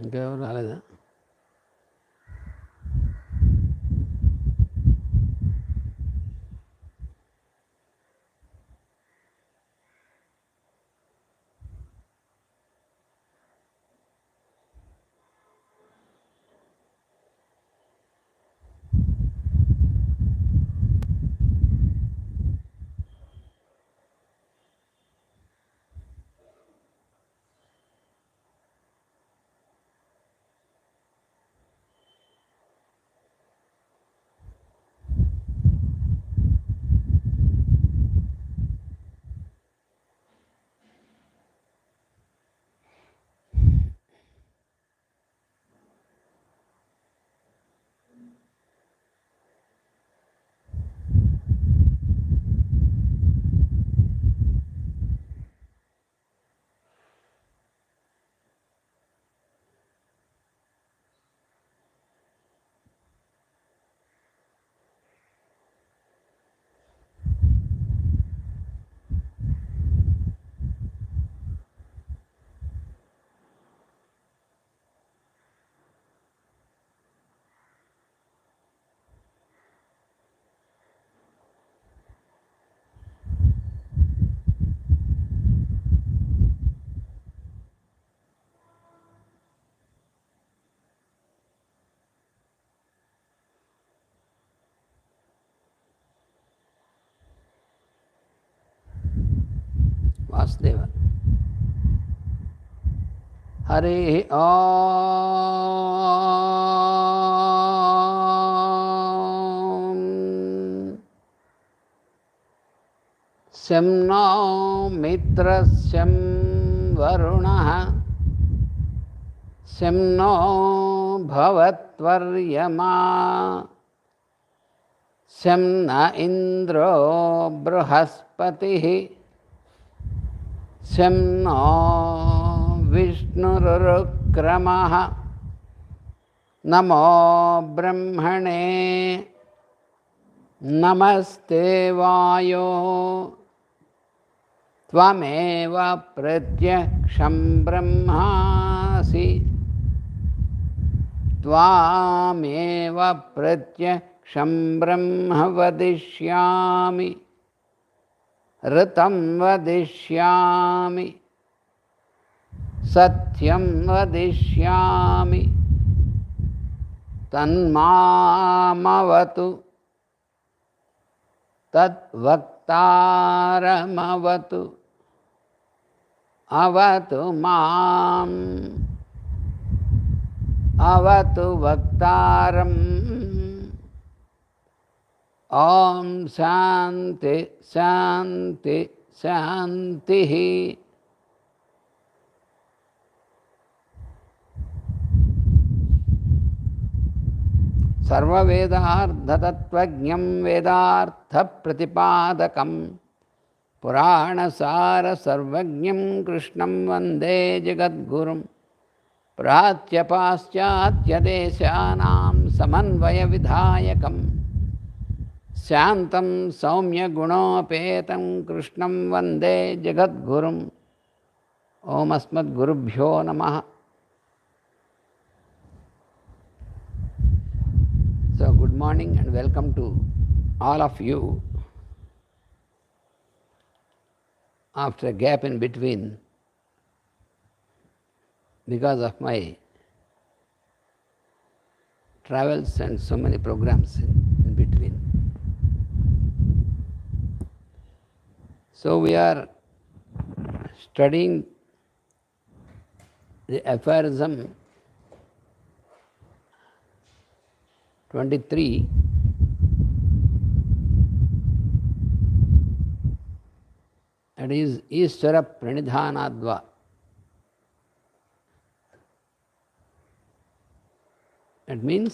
ఇంకెవరు రాలేదా? వాసుదేవ. హరి ఓం. శం నో మిత్రస్యం వరుణః శం నో భవత్వర్యమా శం న ఇంద్రో బృహస్పతిః శం నో విష్ణురుక్రమః నమో బ్రహ్మణే నమస్తే వాయో త్వమేవ ప్రత్యక్షం బ్రహ్మాసి త్వామేవ ప్రత్యక్షం బ్రహ్మ వదిష్యామి ఋతం వదిష్యామి సత్యం వదిష్యామి తన్మామవతు తద్వక్తారమవతు అవతు మాం అవతు వక్తారం. ఓం శాంతి శాంతి శాంతి. సర్వవేదార్థతత్వజ్ఞం వేదార్థప్రతిపాదకం పురాణసారసర్వజ్ఞం కృష్ణం వందే జగద్గురుం. ప్రాచ్యపాశ్చాత్యదేశానాం సమన్వయవిధాయకం శాంతం సౌమ్యగుణోపేతం కృష్ణం వందే జగద్గురుం. ఓం అస్మద్గురుభ్యో నమః. So good morning and welcome to all of you. After a gap in between, because of my travels and so many programs in between. So we are studying the Aphorism 23, that is Ishvara Pranidhanadva. That means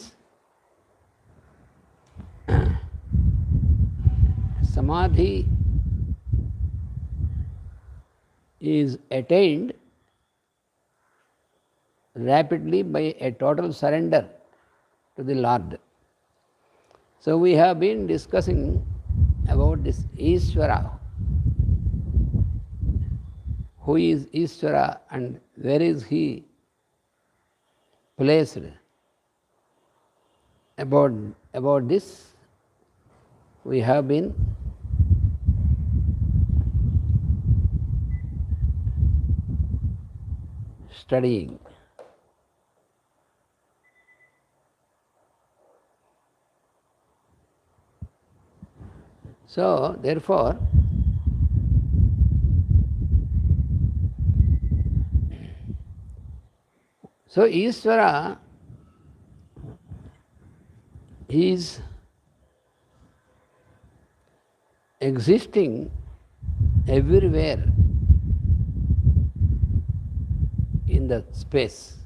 samadhi is attained rapidly by a total surrender to the Lord. So we have been discussing about this Ishvara. Who is Ishvara and where is he placed about this we have been studying. So, therefore, Ishvara is existing everywhere in the space.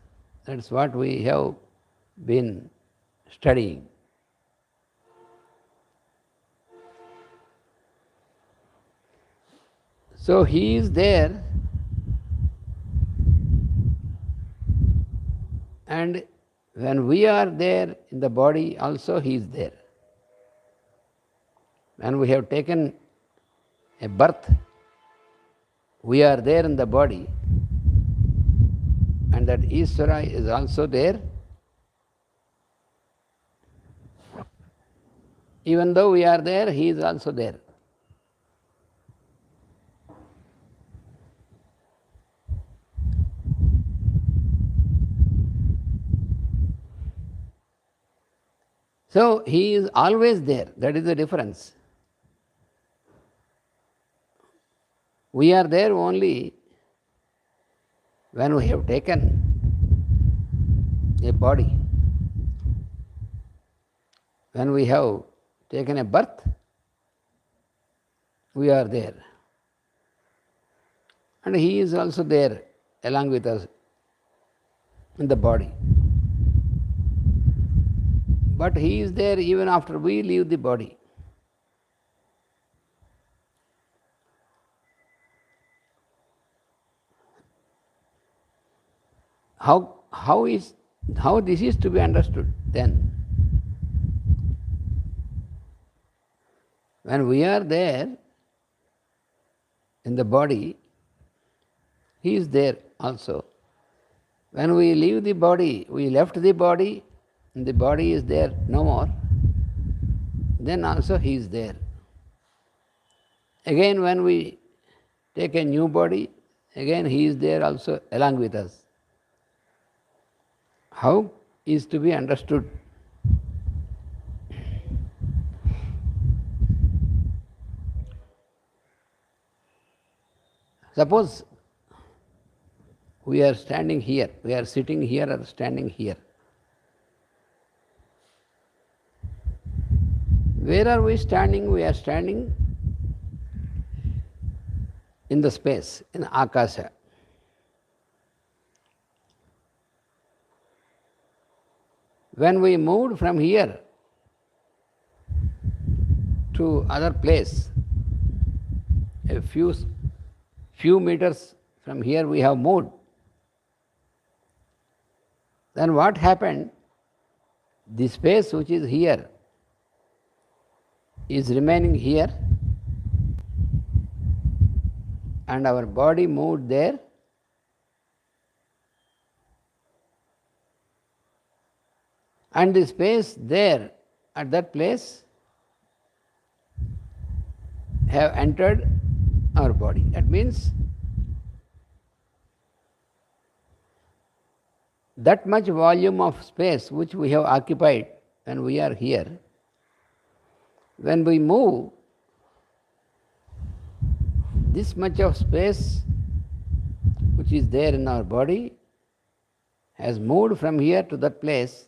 That's what we have been studying. So he is there, and when we are there in the body also he is there. When we have taken a birth, we are there in the body, and that Ishvara is also there. Even though we are there, he is also there. So he is always there. That is the difference. We are there only when we have taken a body. When we have taken a birth, we are there. And he is also there along with us in the body. But he is there even after we leave the body. How this is to be understood then? When we are there in the body, he is there also. When we leave the body, we left the body, and the body is there no more, then also he is there. Again, when we take a new body, again he is there also along with us. How is to be understood? Suppose we are standing here, we are sitting here or standing here. Where are we standing? We are standing in the space, in Akasha. When we moved from here to other place, a few meters from here we have moved, then what happened? The space which is here is remaining here, and our body moved there, and the space there at that place have entered our body. That means that much volume of space which we have occupied when we are here, when we move, this much of space which is there in our body has moved from here to that place,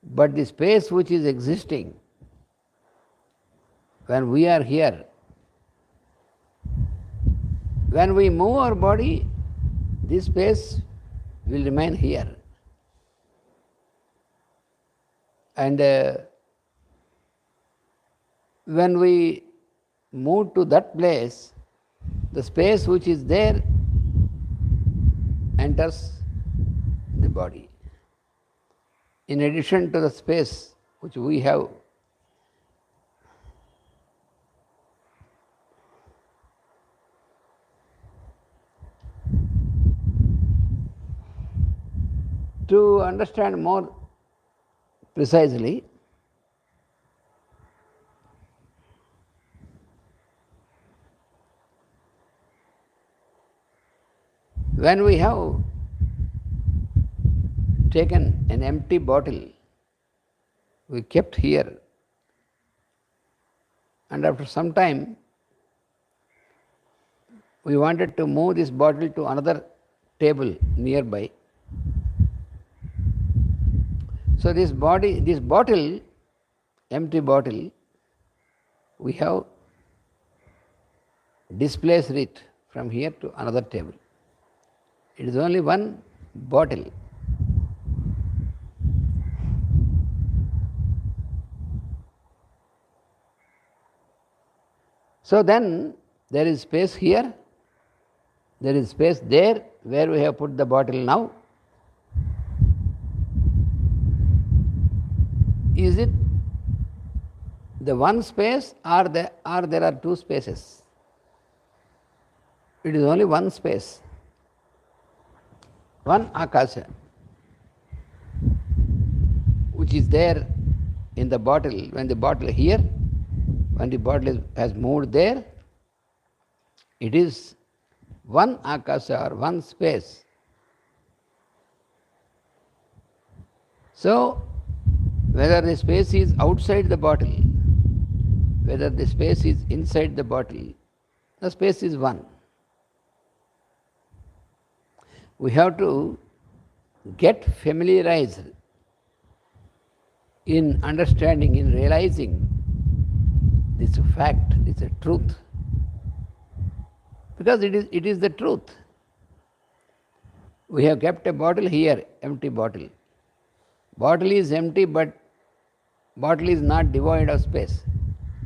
but the space which is existing when we are here, when we move our body, this space will remain here. And when we move to that place, the space which is there enters the body. In addition to the space which we have To understand more precisely, when we have taken an empty bottle, we kept here, and after some time, we wanted to move this bottle to another table nearby. So this bottle, empty bottle, we have displaced it from here to another table. It is only one bottle. So then there is space here, there is space there where we have put the bottle now. Is it the one space or there are two spaces? It is only one space, one akasha, which is there in the bottle. When the bottle here, when the bottle has moved there, it is one akasha or one space. So, whether the space is outside the bottle, whether the space is inside the bottle, the space is one. We have to get familiarized in understanding, in realizing this fact, this truth. Because it is the truth. We have kept a bottle here, empty bottle. Bottle is empty, but bottle is not devoid of space.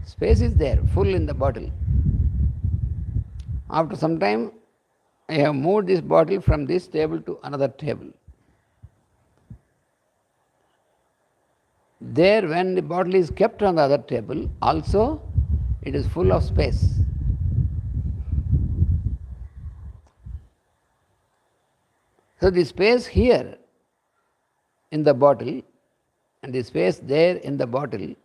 Space is there, full in the bottle. After some time, I have moved this bottle from this table to another table. There, when the bottle is kept on the other table, also it is full of space. So the space here in the bottle and the space there in the bottle,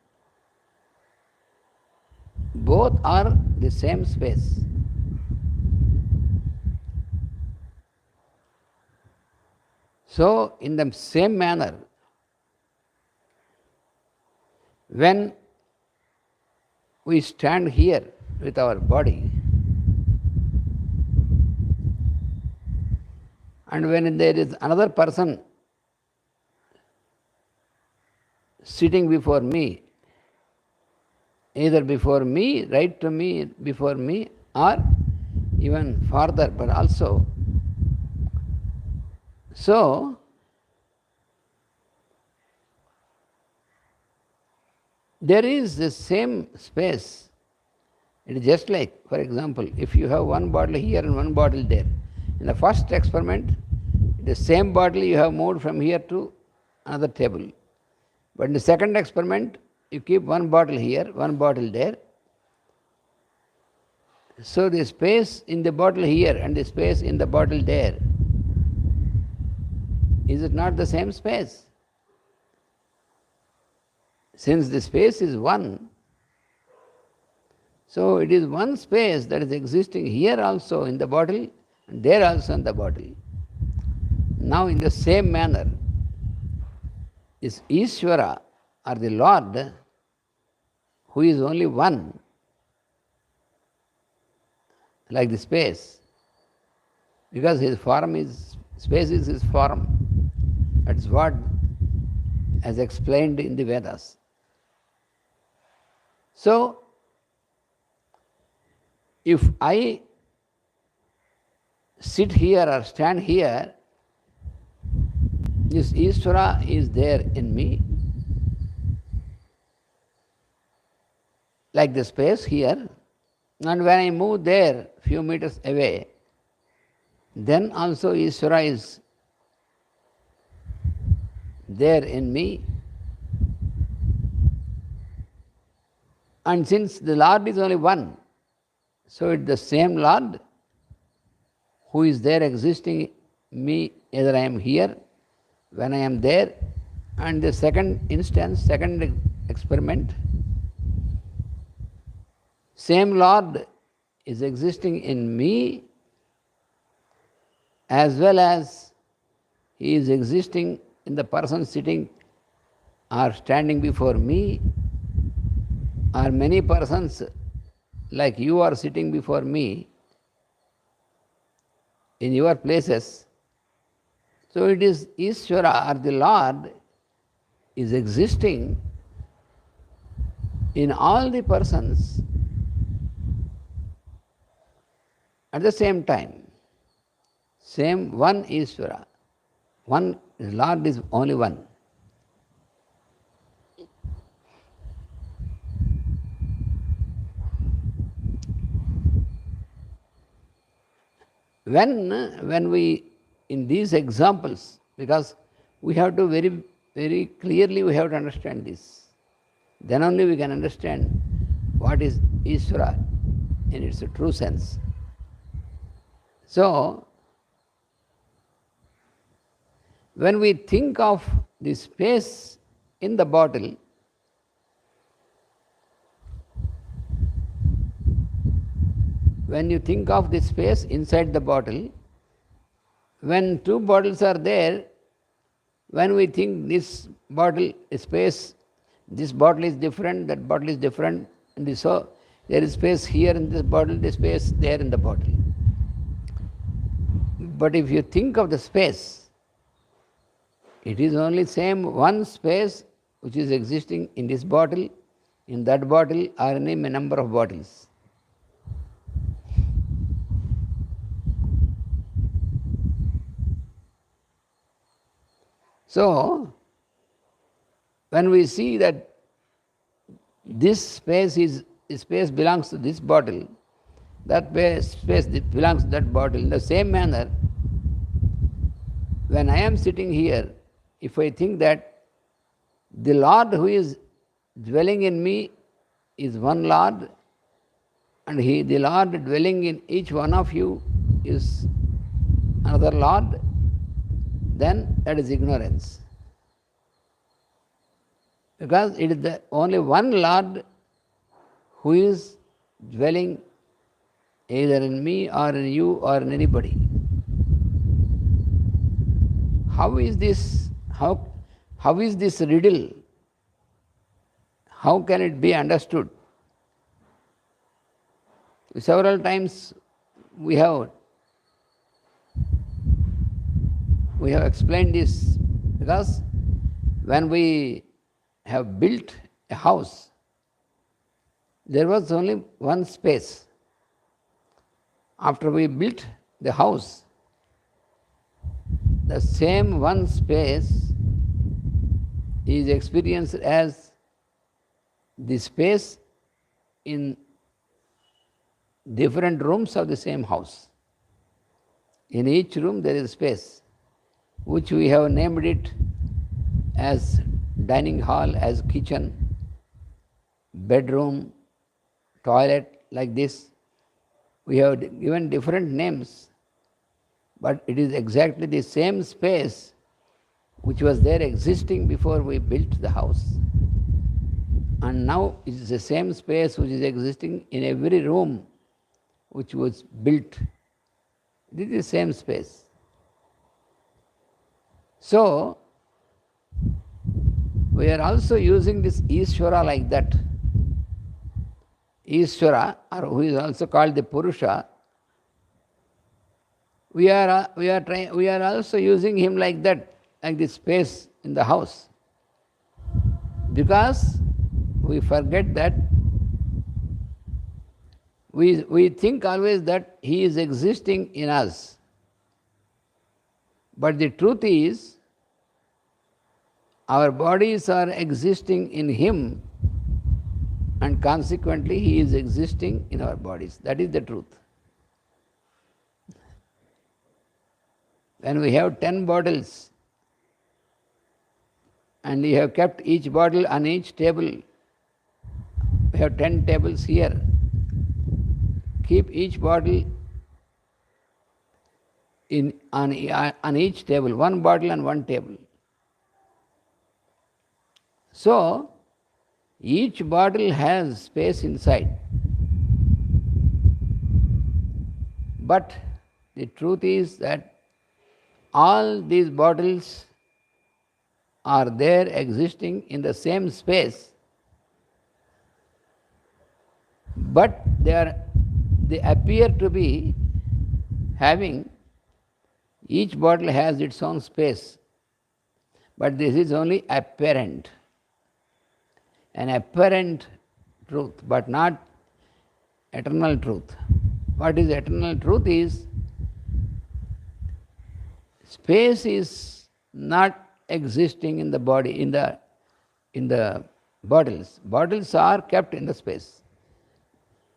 both are the same space. So, in the same manner, when we stand here with our body, and when there is another person sitting before me, either before me, right to me, before me, or even farther, but also. So, there is the same space. It is just like, for example, if you have one bottle here and one bottle there. In the first experiment, the same bottle you have moved from here to another table. But in the second experiment, you keep one bottle here, one bottle there. So the space in the bottle here and the space in the bottle there, is it not the same space? Since the space is one, so it is one space that is existing here also in the bottle and there also in the bottle. Now in the same manner, is Ishvara or the Lord, who is only one, like the space, because his form is, space is his form. That is what as explained in the Vedas. So, if I sit here or stand here, this Ishvara is there in me, like the space here, and when I move there few meters away, then also Ishvara is there in me. And since the Lord is only one, so it's the same Lord who is there existing in me, either I am here, when I am there, and the second instance, second experiment, same Lord is existing in me as well as He is existing in the person sitting or standing before me, or many persons like you are sitting before me in your places. So it is Ishvara or the Lord is existing in all the persons at the same time. Same one Ishvara. One Lord is only one. When we, in these examples, because we have to very clearly we have to understand this. Then only we can understand what is Ishvara in its true sense. So, when we think of the space in the bottle, when you think of the space inside the bottle, when two bottles are there, when we think this bottle space, this bottle is different, that bottle is different, and so there is space here in this bottle, the space there in the bottle. But if you think of the space, it is only same one space which is existing in this bottle, in that bottle, or in a number of bottles. So, when we see that this space belongs to this bottle, that space belongs to that bottle, in the same manner, when I am sitting here, if I think that the Lord who is dwelling in me is one Lord, and the Lord dwelling in each one of you is another Lord, then that is ignorance. Because it is the only one Lord who is dwelling either in me or in you or in anybody. How is this riddle? How can it be understood? Several times we have explained this, because when we have built a house, there was only one space. After we built the house, the same one space is experienced as the space in different rooms of the same house. In each room there is space, which we have named it as dining hall, as kitchen, bedroom, toilet, like this. We have given different names, but it is exactly the same space which was there existing before we built the house. And now it is the same space which is existing in every room which was built. This is the same space. So, we are also using this Ishvara like that. Ishvara, or who is also called the Purusha, we are also using him like that, like the space in the house. Because we forget that we think always that he is existing in us. But the truth is, our bodies are existing in him, and consequently he is existing in our bodies. That is the truth. When we have 10 bottles and we have kept each bottle on each table, we have 10 tables here. Keep each bottle on each table, one bottle on one table. So, each bottle has space inside. But the truth is that all these bottles are there existing in the same space, but they appear to be having, each bottle has its own space, but this is only apparent, an apparent truth, but not eternal truth. What is eternal truth is, space is not existing in the body, in the bottles. Bottles are kept in the space.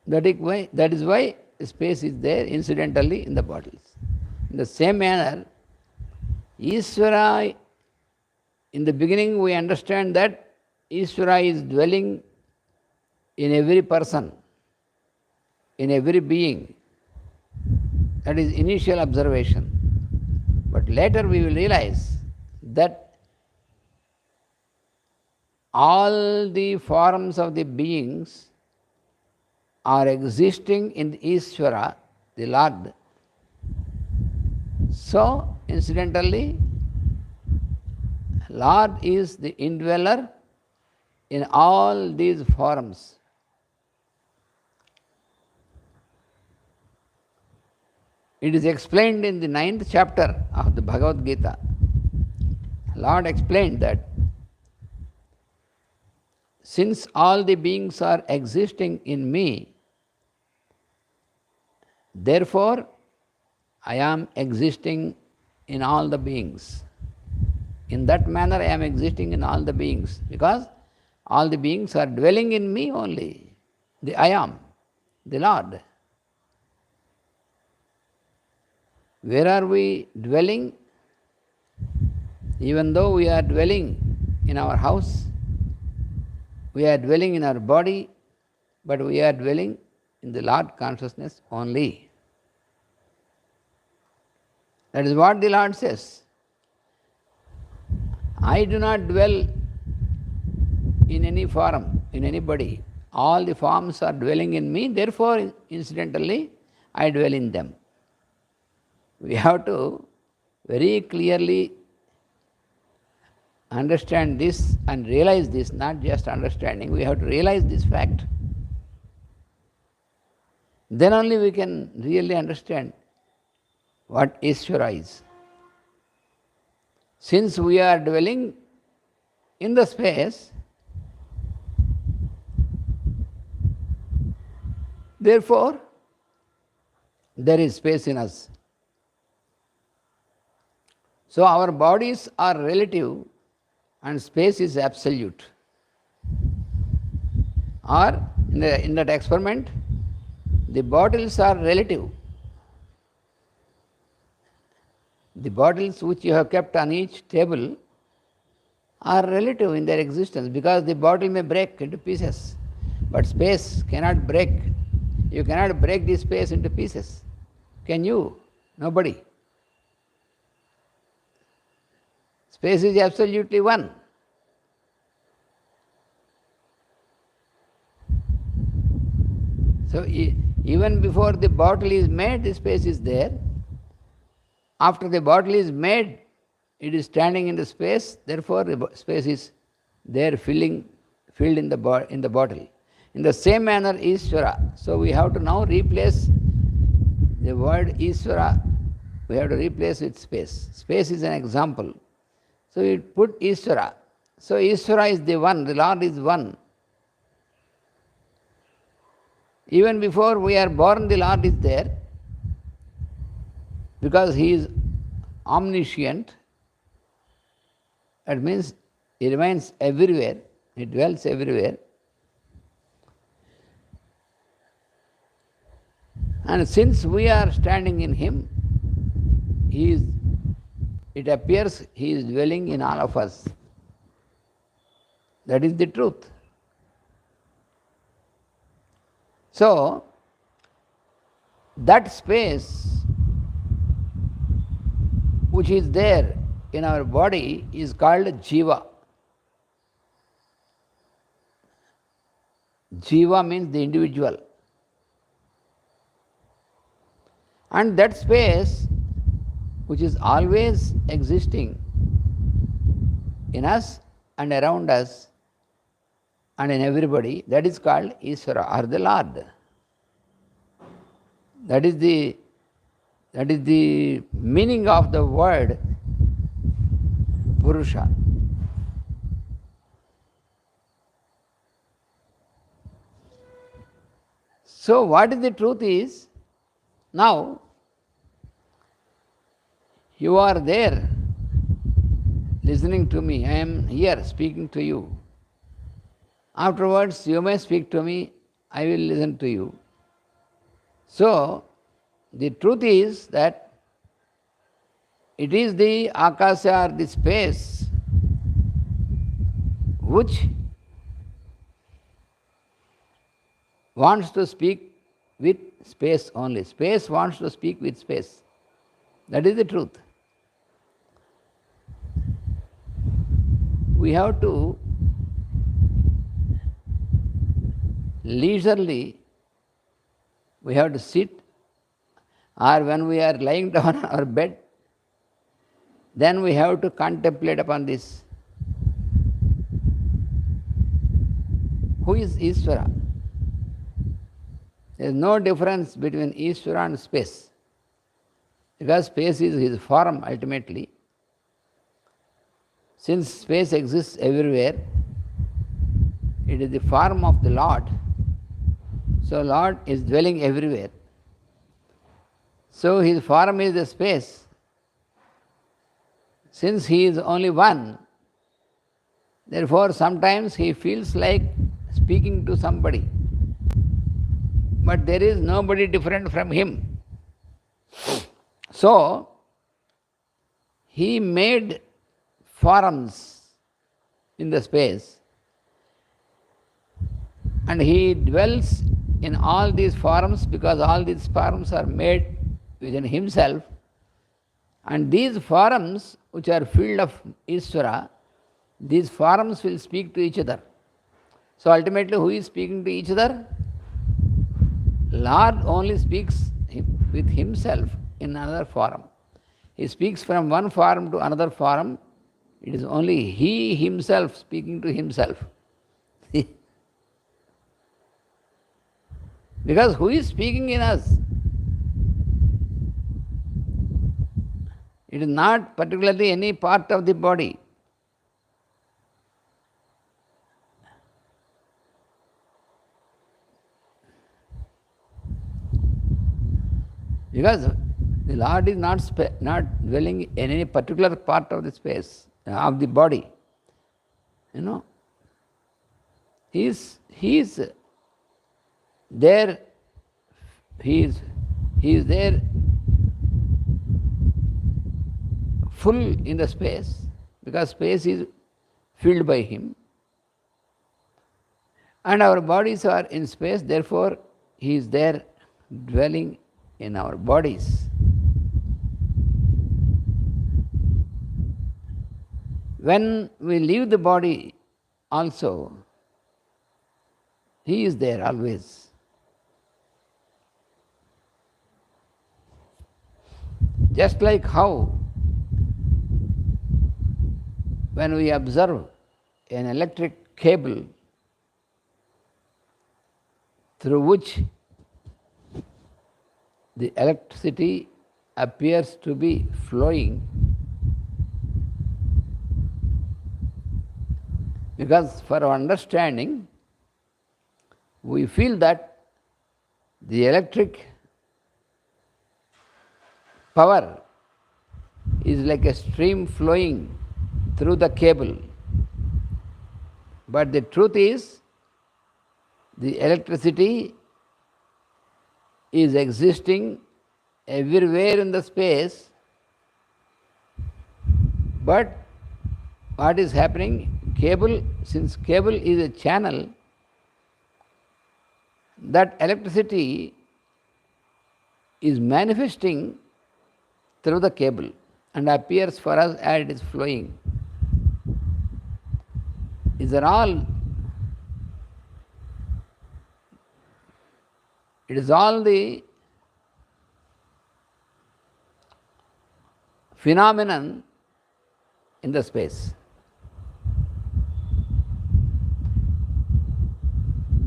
That is why space is there incidentally in the bottles. In the same manner, Ishvara, in the beginning we understand that Ishvara is dwelling in every person, in every being. That is initial observation. But later we will realize that all the forms of the beings are existing in the Ishvara, the Lord. So, incidentally, Lord is the indweller in all these forms. It is explained in the 9th chapter of the Bhagavad Gita. Lord explained that since all the beings are existing in me, therefore I am existing in all the beings. In that manner I am existing in all the beings, because all the beings are dwelling in me only. The I am, the Lord. Where are we dwelling? Even though we are dwelling in our house, we are dwelling in our body, but we are dwelling in the Lord consciousness only. That is what the Lord says. I do not dwell in any form, in anybody. All the forms are dwelling in me, therefore, incidentally, I dwell in them. We have to very clearly understand this and realize this, not just understanding, we have to realize this fact. Then only we can really understand what Ishvara is. Since we are dwelling in the space, therefore, there is space in us. So our bodies are relative and space is absolute. Or in that experiment, the bottles are relative. The bottles which you have kept on each table are relative in their existence, because the bottle may break into pieces, but space cannot break. You cannot break the space into pieces. Can you? Nobody. Space is absolutely one. So even before the bottle is made, the space is there. After the bottle is made, it is standing in the space, therefore the space is there filled in the bottle. In the same manner, Ishvara. So we have to now replace the word Ishvara, we have to replace with space. Space is an example. So we put Ishvara. So Ishvara is the one, the Lord is one. Even before we are born, the Lord is there, because He is omniscient. That means He remains everywhere, He dwells everywhere. And since we are standing in Him, it appears He is dwelling in all of us. That is the truth. So, that space which is there in our body is called Jiva. Jiva means the individual. And that space, which is always existing in us and around us and in everybody, that is called Ishvara or the Lord. That is the meaning of the word Purusha. So what is the truth is, now you are there listening to me, I am here speaking to you. Afterwards you may speak to me, I will listen to you. So the truth is that it is the Akasha or the space which wants to speak with space only. Space wants to speak with space. That is the truth. We have to leisurely, we have to sit, or when we are lying down on our bed, then we have to contemplate upon this. Who is Ishvara? There is no difference between Ishvara and space, because space is his form ultimately. Since space exists everywhere, it is the form of the Lord. So Lord is dwelling everywhere. So his form is the space. Since he is only one, therefore sometimes he feels like speaking to somebody. But there is nobody different from him. So he made forms in the space, and he dwells in all these forms because all these forms are made within himself, and these forms which are filled of Ishvara, these forms will speak to each other. So ultimately who is speaking to each other? Lord only speaks with himself in another form. He speaks from one form to another form. It is only he himself speaking to himself. Because who is speaking in us? It is not particularly any part of the body. Because the Lord is not dwelling in any particular part of the space, of the body. You know, He is there, He is there full in the space, because space is filled by Him. And our bodies are in space, therefore He is there dwelling in our bodies. When we leave the body also, He is there always. Just like how when we observe an electric cable through which the electricity appears to be flowing, because for our understanding, we feel that the electric power is like a stream flowing through the cable. But the truth is, the electricity is existing everywhere in the space, but what is happening? Since cable is a channel, that electricity is manifesting through the cable and appears for us as it is flowing. These are all It is all the phenomenon in the space.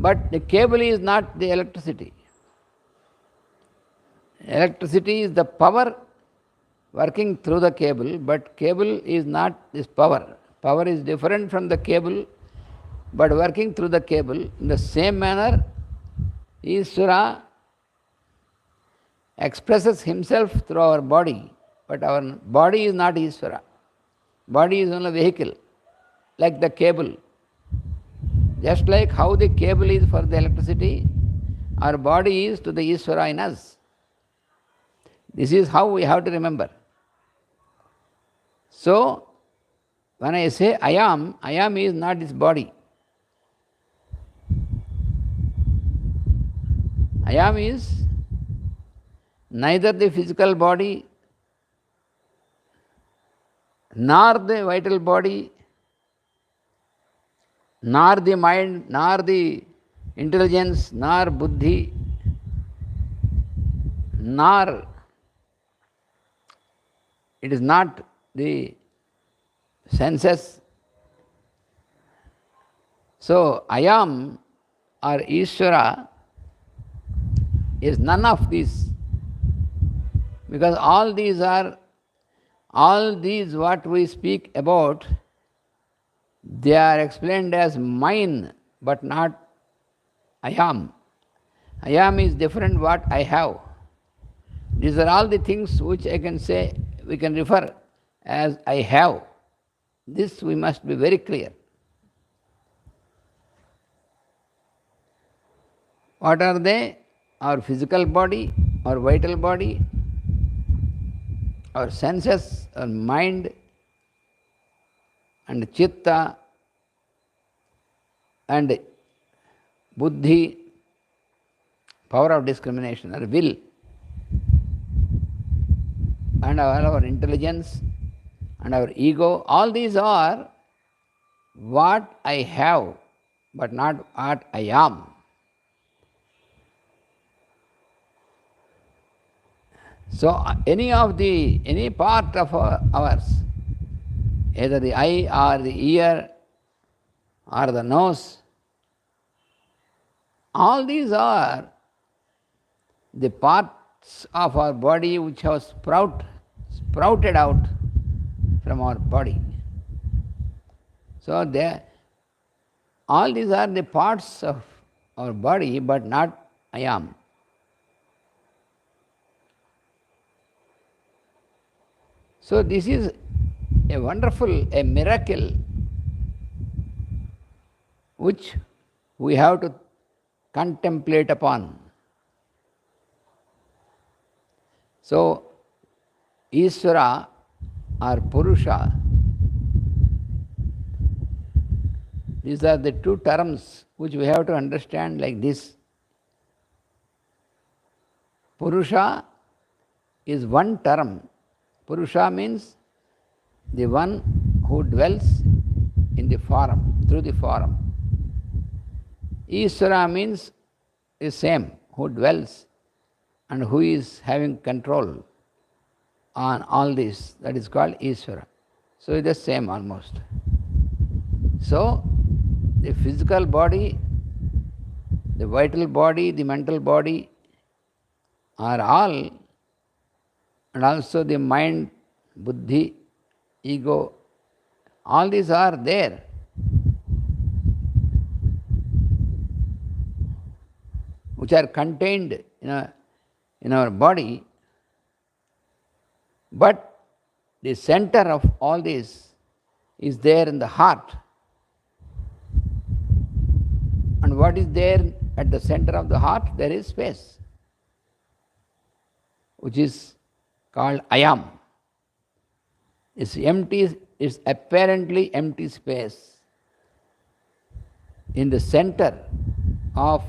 But the cable is not the electricity. Electricity is the power working through the cable, but cable is not this power. Power is different from the cable, but working through the cable. In the same manner, Ishvara expresses himself through our body, but our body is not Ishvara. Body is only a vehicle, like the cable. Just like how the cable is for the electricity, our body is to the Ishvara in us. This is how we have to remember. So, when I say I am is not this body. I am is neither the physical body, nor the vital body, nor the mind, nor the intelligence, nor buddhi, nor it is not the senses. So, I am or Ishvara is none of these, because all these what we speak about, they are explained as mine, but not I am. I am is different what I have. These are all the things which I can say, we can refer as I have. This we must be very clear. What are they? Our physical body, our vital body, our senses, our mind, and chitta, and buddhi, power of discrimination, or will, and our intelligence, and our ego. All these are what I have, but not what I am. So any part of ours, either the eye or the ear or the nose, all these are the parts of our body which have sprouted out from our body. So all these are the parts of our body, but not I am. So this is a miracle which we have to contemplate upon. So, Ishvara or Purusha, these are the two terms which we have to understand like this. Purusha is one term. Purusha means the one who dwells in the form, through the form. Ishvara means the same, who dwells and who is having control on all this. That is called Ishvara. So it is the same almost. So the physical body, the vital body, the mental body are all, and also the mind, buddhi, ego, all these are there. Which are contained in our body, but the center of all this is there in the heart. And what is there at the center of the heart? There is space, which is called I am. It's empty, it's apparently empty space in the center of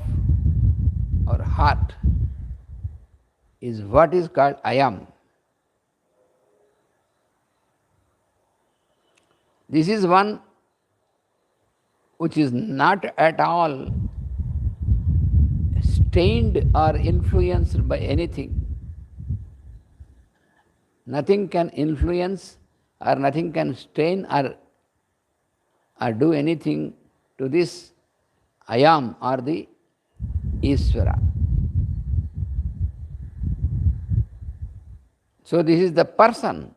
our heart is what is called I am. This is one which is not at all stained or influenced by anything. Nothing can influence or nothing can stain or do anything to this I am or the Ishvara. So this is the person,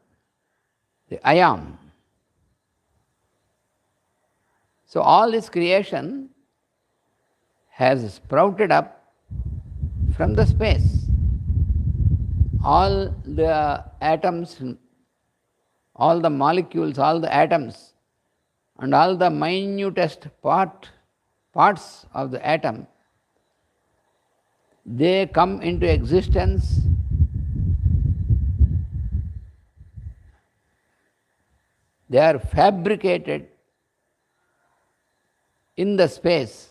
the I am. So all this creation has sprouted up from the space. All the atoms, all the molecules, all the atoms, and all the minutest parts of the atom, they come into existence they are fabricated in the space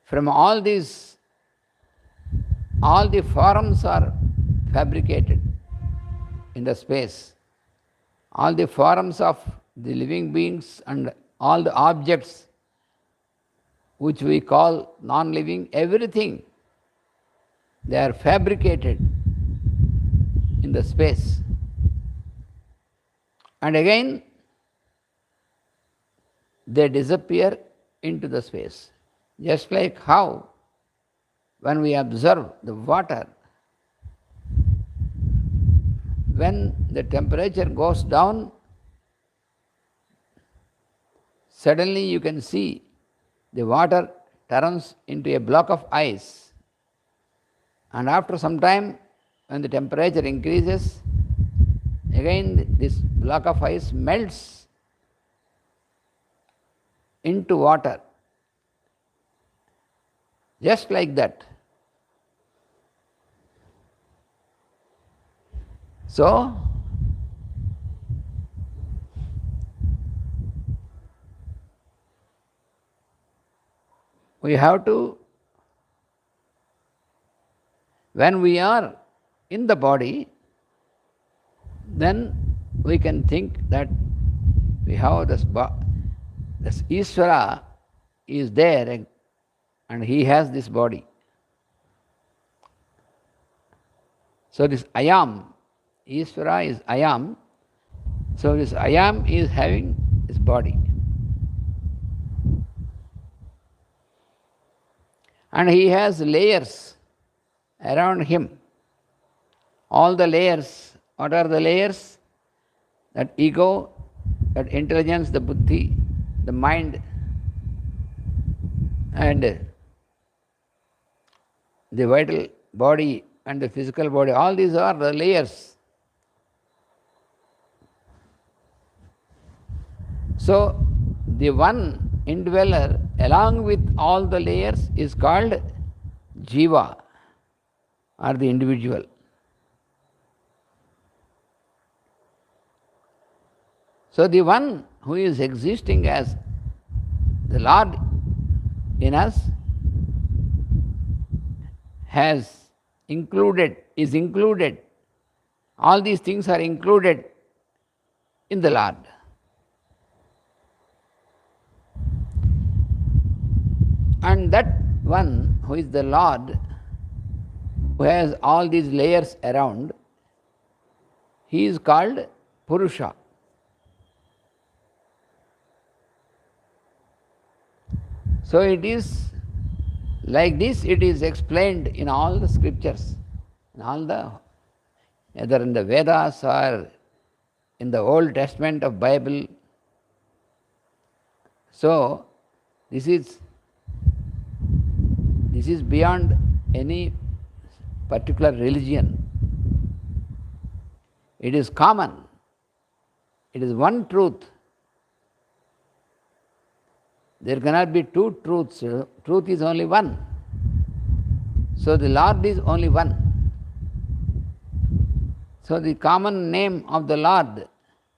from all the forms are fabricated in the space. All the forms of the living beings and all the objects which we call non-living, everything, they are fabricated in the space. And again, they disappear into the space. Just like how, when we observe the water, when the temperature goes down, suddenly you can see the water turns into a block of ice. And after some time, when the temperature increases, again this block of ice melts into water. Just like that. So, we have to, when we are in the body, then we can think that we have this Ishvara is there and he has this body. So this I am, Ishvara is I am, so this I am is having this body. And he has layers around him. All the layers, what are the layers? That ego, that intelligence, the buddhi, the mind, and the vital body and the physical body, all these are the layers. So, the one indweller along with all the layers is called Jiva, or the individual. So, the one who is existing as the Lord in us is included, all these things are included in the Lord. And that one who is the Lord, who has all these layers around, he is called Purusha. So it is like this, it is explained in all the scriptures, either in the Vedas or in the Old Testament of Bible. So this is beyond any particular religion. It is common. It is one truth. There cannot be two truths. Truth is only one. So the Lord is only one. So the common name of the Lord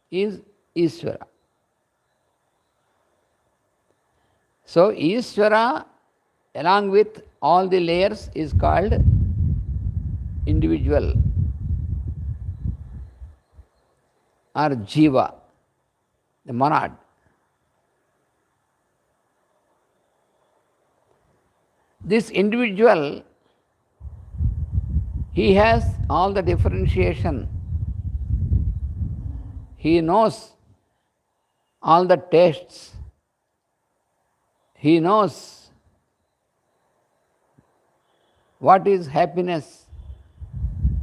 is Ishvara. So Ishvara, along with all the layers, is called individual or Jiva, the monad. This individual, he has all the differentiation. He knows all the tastes. He knows what is happiness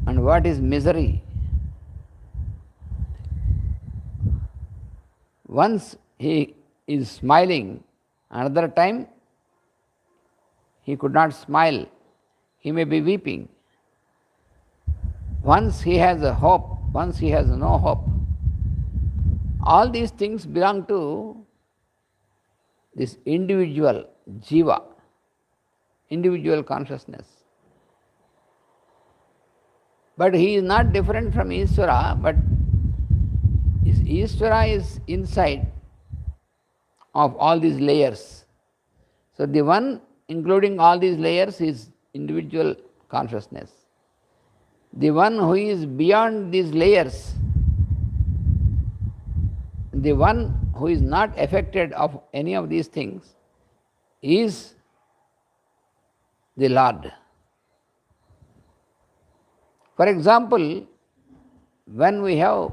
and what is misery. Once he is smiling, another time he could not smile, he may be weeping. Once he has a hope, once he has no hope. All these things belong to this individual jiva, individual consciousness. But he is not different from Ishvara, but Ishvara is inside of all these layers. So the one including all these layers is individual consciousness. The one who is beyond these layers, the one who is not affected of any of these things, is the Lord. For example, when we have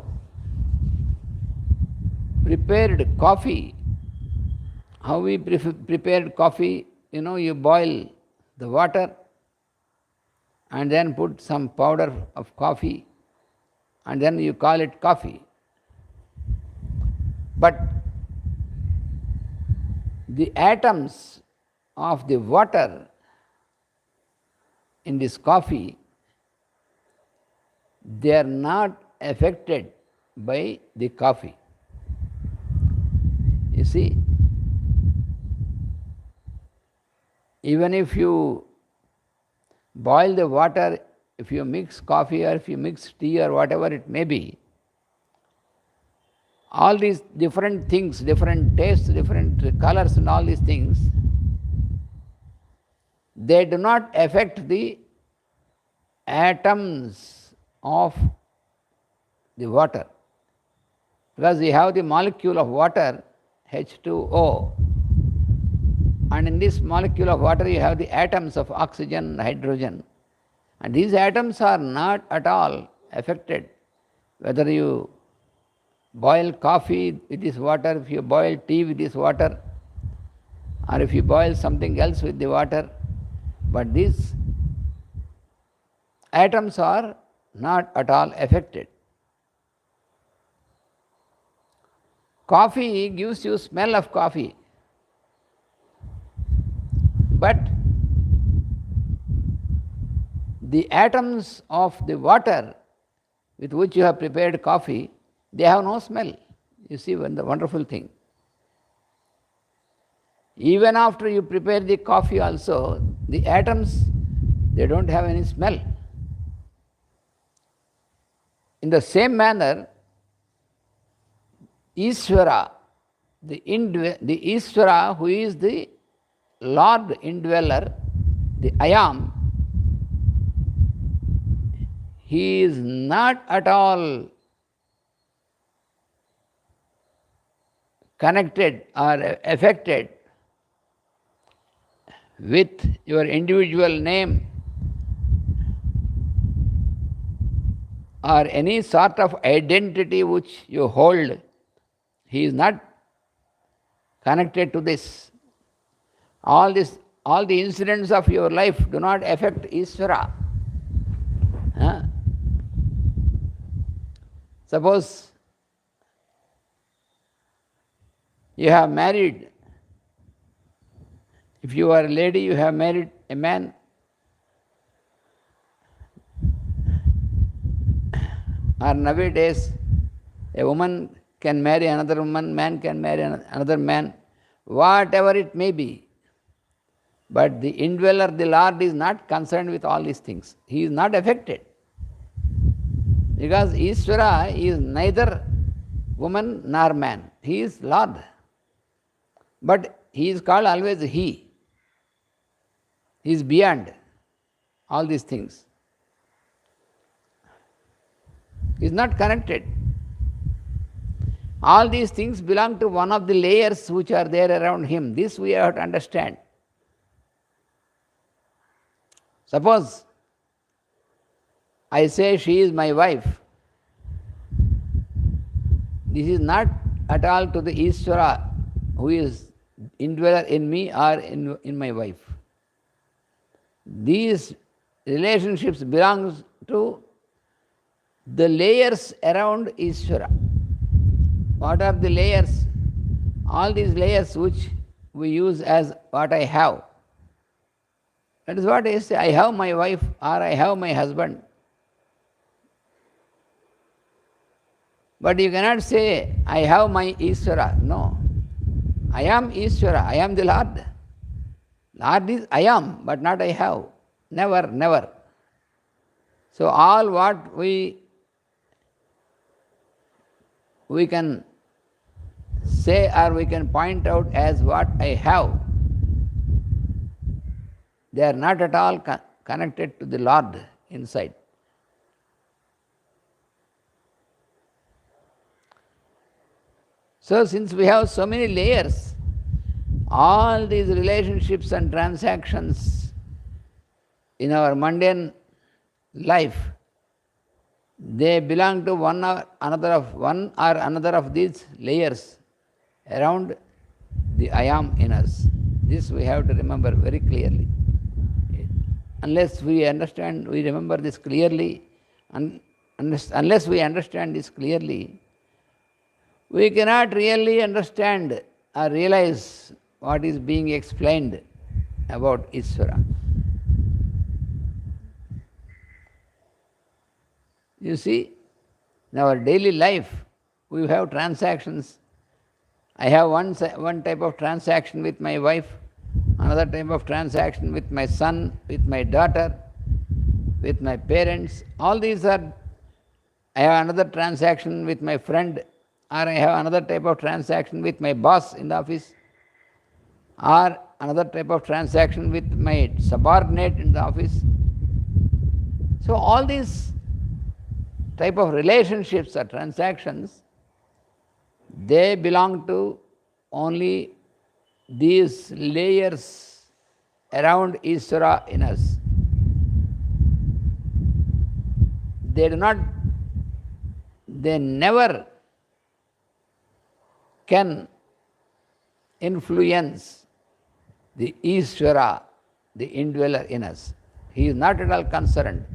prepared coffee, how we prepared coffee, you boil the water and then put some powder of coffee and then you call it coffee. But the atoms of the water in this coffee, they are not affected by the coffee. You see, even if you boil the water, if you mix coffee or if you mix tea or whatever it may be, all these different things, different tastes, different colors and all these things, they do not affect the atoms of the water. Because we have the molecule of water, H2O, and in this molecule of water you have the atoms of oxygen and hydrogen. And these atoms are not at all affected. Whether you boil coffee with this water, if you boil tea with this water, or if you boil something else with the water, but these atoms are not at all affected. Coffee gives you smell of coffee, but the atoms of the water with which you have prepared coffee, they have no smell. You see the wonderful thing. Even after you prepare the coffee also, the atoms, they don't have any smell. In the same manner, Ishvara, the Ishvara who is the Lord indweller, the I Am, he is not at all connected or affected with your individual name or any sort of identity which you hold. He is not connected to this. All the incidents of your life do not affect Ishvara. Suppose you have married, if you are a lady, you have married a man, or nowadays a woman can marry another woman, man can marry another man, whatever it may be. But the indweller, the Lord, is not concerned with all these things. He is not affected. Because Ishvara is neither woman nor man. He is Lord. But he is called always He. He is beyond all these things. He is not connected. All these things belong to one of the layers which are there around him. This we have to understand. Suppose I say she is my wife, this is not at all to the Ishvara who is indweller in me or in my wife. These relationships belong to the layers around Ishvara. What are the layers? All these layers which we use as what I have. That is what I say. I have my wife or I have my husband. But you cannot say, I have my Ishvara. No. I am Ishvara. I am the Lord. Lord is I am, but not I have. Never, never. So all what we can say or we can point out as what I have, they are not at all connected to the Lord inside. So since we have so many layers, all these relationships and transactions in our mundane life, they belong to one or another of these layers around the I am in us. This we have to remember very clearly. Unless we understand, we remember this clearly, unless we understand this clearly, we cannot really understand or realize what is being explained about Ishvara. You see, in our daily life, we have transactions. I have one type of transaction with my wife, another type of transaction with my son, with my daughter, with my parents. All these are, I have another transaction with my friend, or I have another type of transaction with my boss in the office, or another type of transaction with my subordinate in the office. So all these type of relationships or transactions, they belong to only these layers around Ishvara in us. They never can influence the Ishvara, the indweller in us. He is not at all concerned.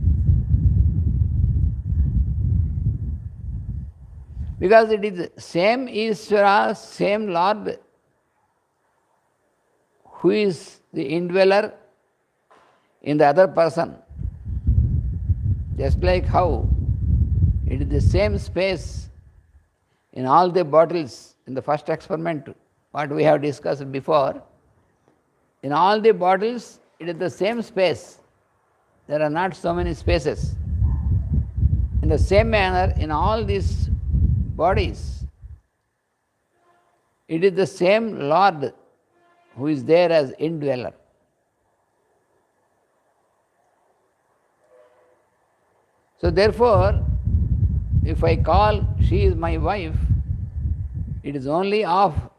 Because it is the same Ishvara, same Lord, who is the indweller in the other person. Just like how it is the same space in all the bottles in the first experiment, what we have discussed before. In all the bottles, it is the same space. There are not so many spaces. In the same manner, in all these bodies, it is the same Lord who is there as indweller. So therefore, if I call she is my wife, it is only about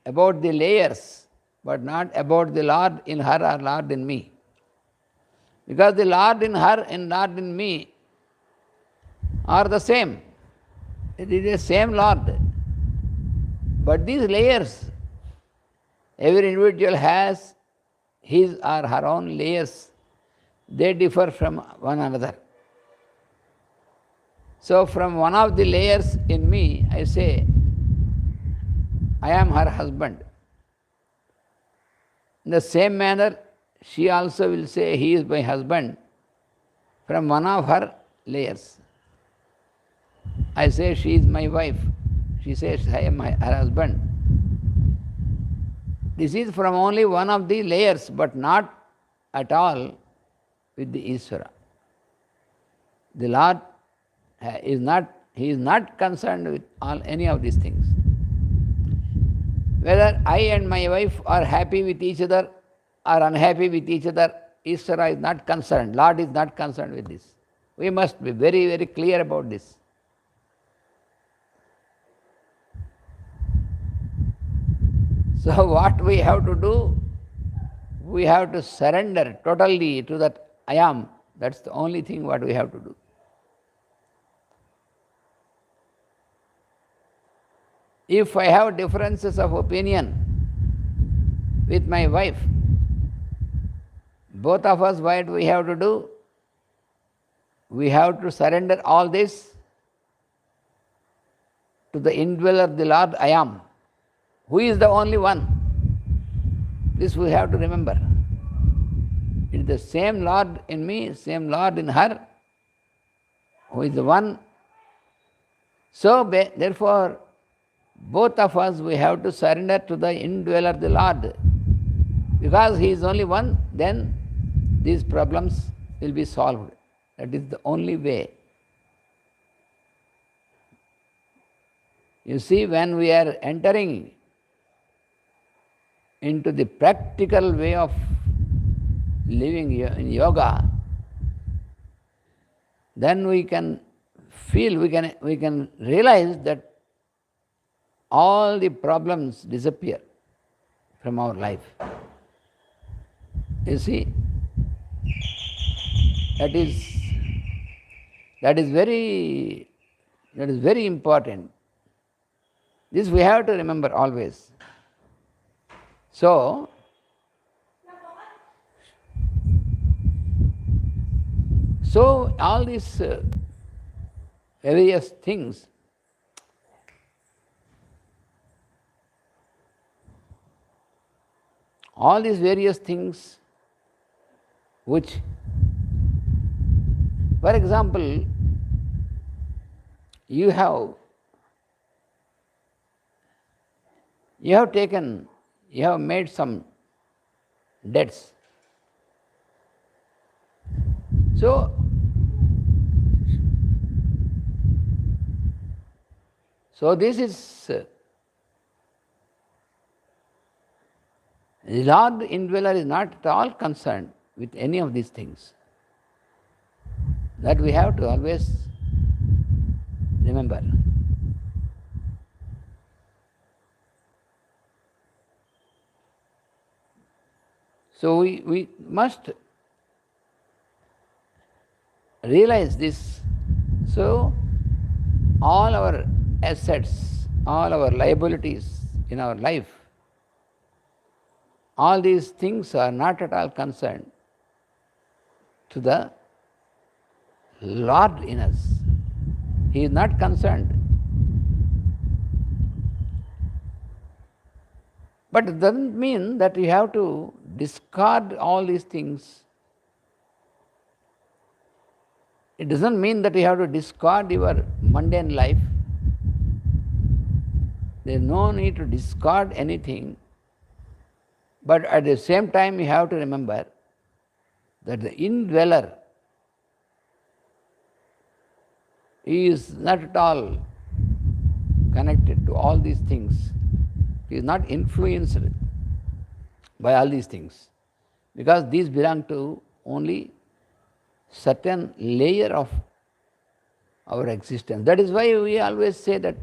the layers, but not about the Lord in her or Lord in me. Because the Lord in her and Lord in me are the same. It is the same Lord. But these layers, every individual has his or her own layers. They differ from one another. So from one of the layers in me, I say, I am her husband. In the same manner, she also will say, he is my husband, from one of her layers. I say, she is my wife. She says, I am her husband. This is from only one of the layers, but not at all with the Ishvara. The Lord is not concerned with any of these things. Whether I and my wife are happy with each other or unhappy with each other, Ishvara is not concerned. Lord is not concerned with this. We must be very, very clear about this. So what we have to do? We have to surrender totally to that I am. That's the only thing what we have to do. If I have differences of opinion with my wife, both of us, what we have to do? We have to surrender all this to the indweller, the Lord I am, who is the only one. This we have to remember. It is the same Lord in me, same Lord in her, who is the one. So, therefore, both of us, we have to surrender to the indweller, the Lord. Because He is only one, then these problems will be solved. That is the only way. You see, when we are entering into the practical way of living in yoga, then we can feel, we can realize that all the problems disappear from our life. You see, that is very important. This we have to remember always. So, all these various things, which, for example, you have made some debts. So this is the Lord indweller is not at all concerned with any of these things. That we have to always remember. So we must realize this. So all our assets, all our liabilities in our life, all these things are not at all concerned to the Lord in us. He is not concerned. But it doesn't mean that you have to discard all these things. It doesn't mean that you have to discard your mundane life. There is no need to discard anything. But at the same time, you have to remember that the indweller is not at all connected to all these things. He is not influenced by all these things, because these belong to only certain layer of our existence. That is why we always say that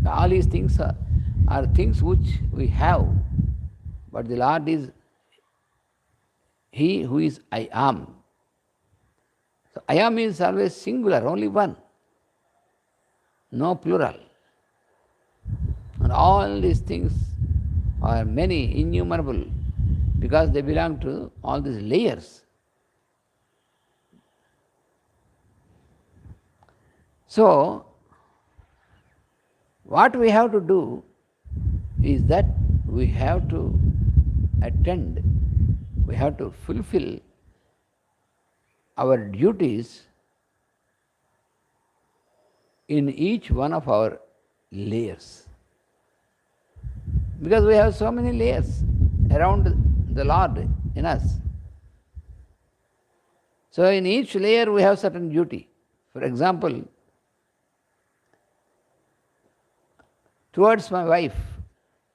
all these things are things which we have, but the Lord is He who is I am. So I am is always singular, only one, no plural. And all these things are many, innumerable, because they belong to all these layers. So, what we have to do is that we have to attend, we have to fulfill our duties in each one of our layers. Because we have so many layers around the Lord in us. So in each layer we have certain duty. For example, towards my wife,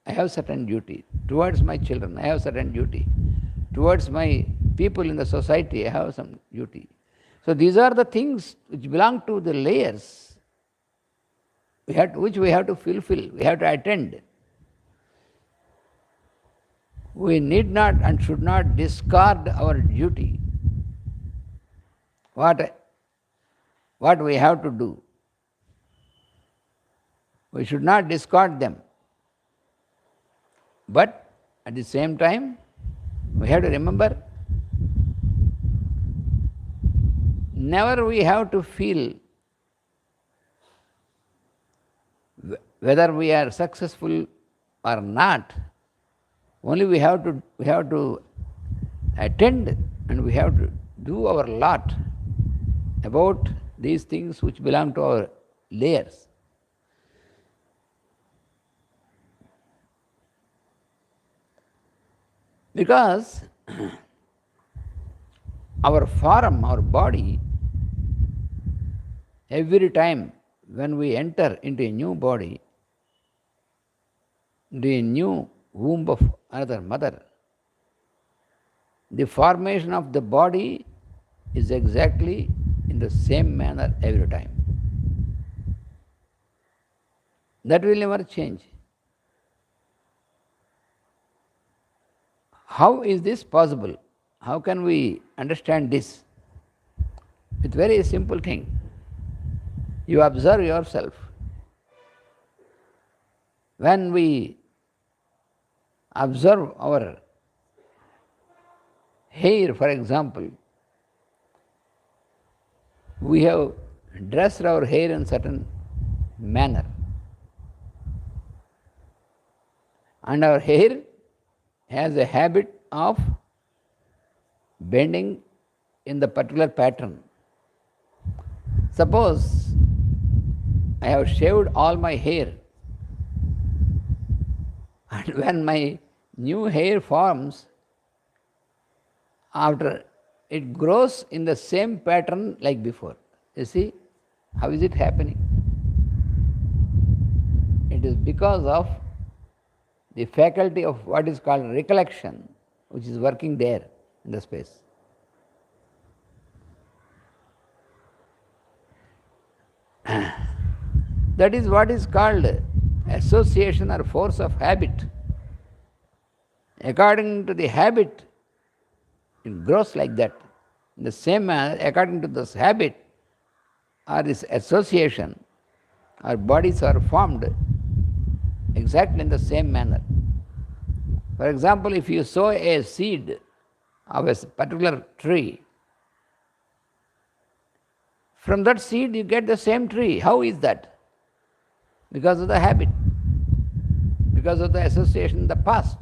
I have certain duty. Towards my children, I have certain duty. Towards my people in the society, I have some duty. So these are the things which belong to the layers which we have to fulfill, we have to attend. We need not and should not discard our duty what we have to do. We should not discard them. But at the same time, we have to remember, never we have to feel whether we are successful or not. Only we have to attend and we have to do our lot about these things which belong to our layers. Because our form, our body, every time when we enter into a new body, into a new womb of another mother, the formation of the body is exactly in the same manner every time. That will never change. How is this possible? How can we understand this? It's a very simple thing. You observe yourself. When we observe our hair, for example, we have dressed our hair in certain manner. And our hair has a habit of bending in the particular pattern. Suppose I have shaved all my hair, and when my new hair forms, after it grows in the same pattern like before. You see, how is it happening? It is because of the faculty of what is called recollection, which is working there in the space. That is what is called association or force of habit. According to the habit, it grows like that. In the same manner, according to this habit or this association, our bodies are formed exactly in the same manner. For example, if you sow a seed of a particular tree, from that seed you get the same tree. How is that? Because of the habit, because of the association in the past.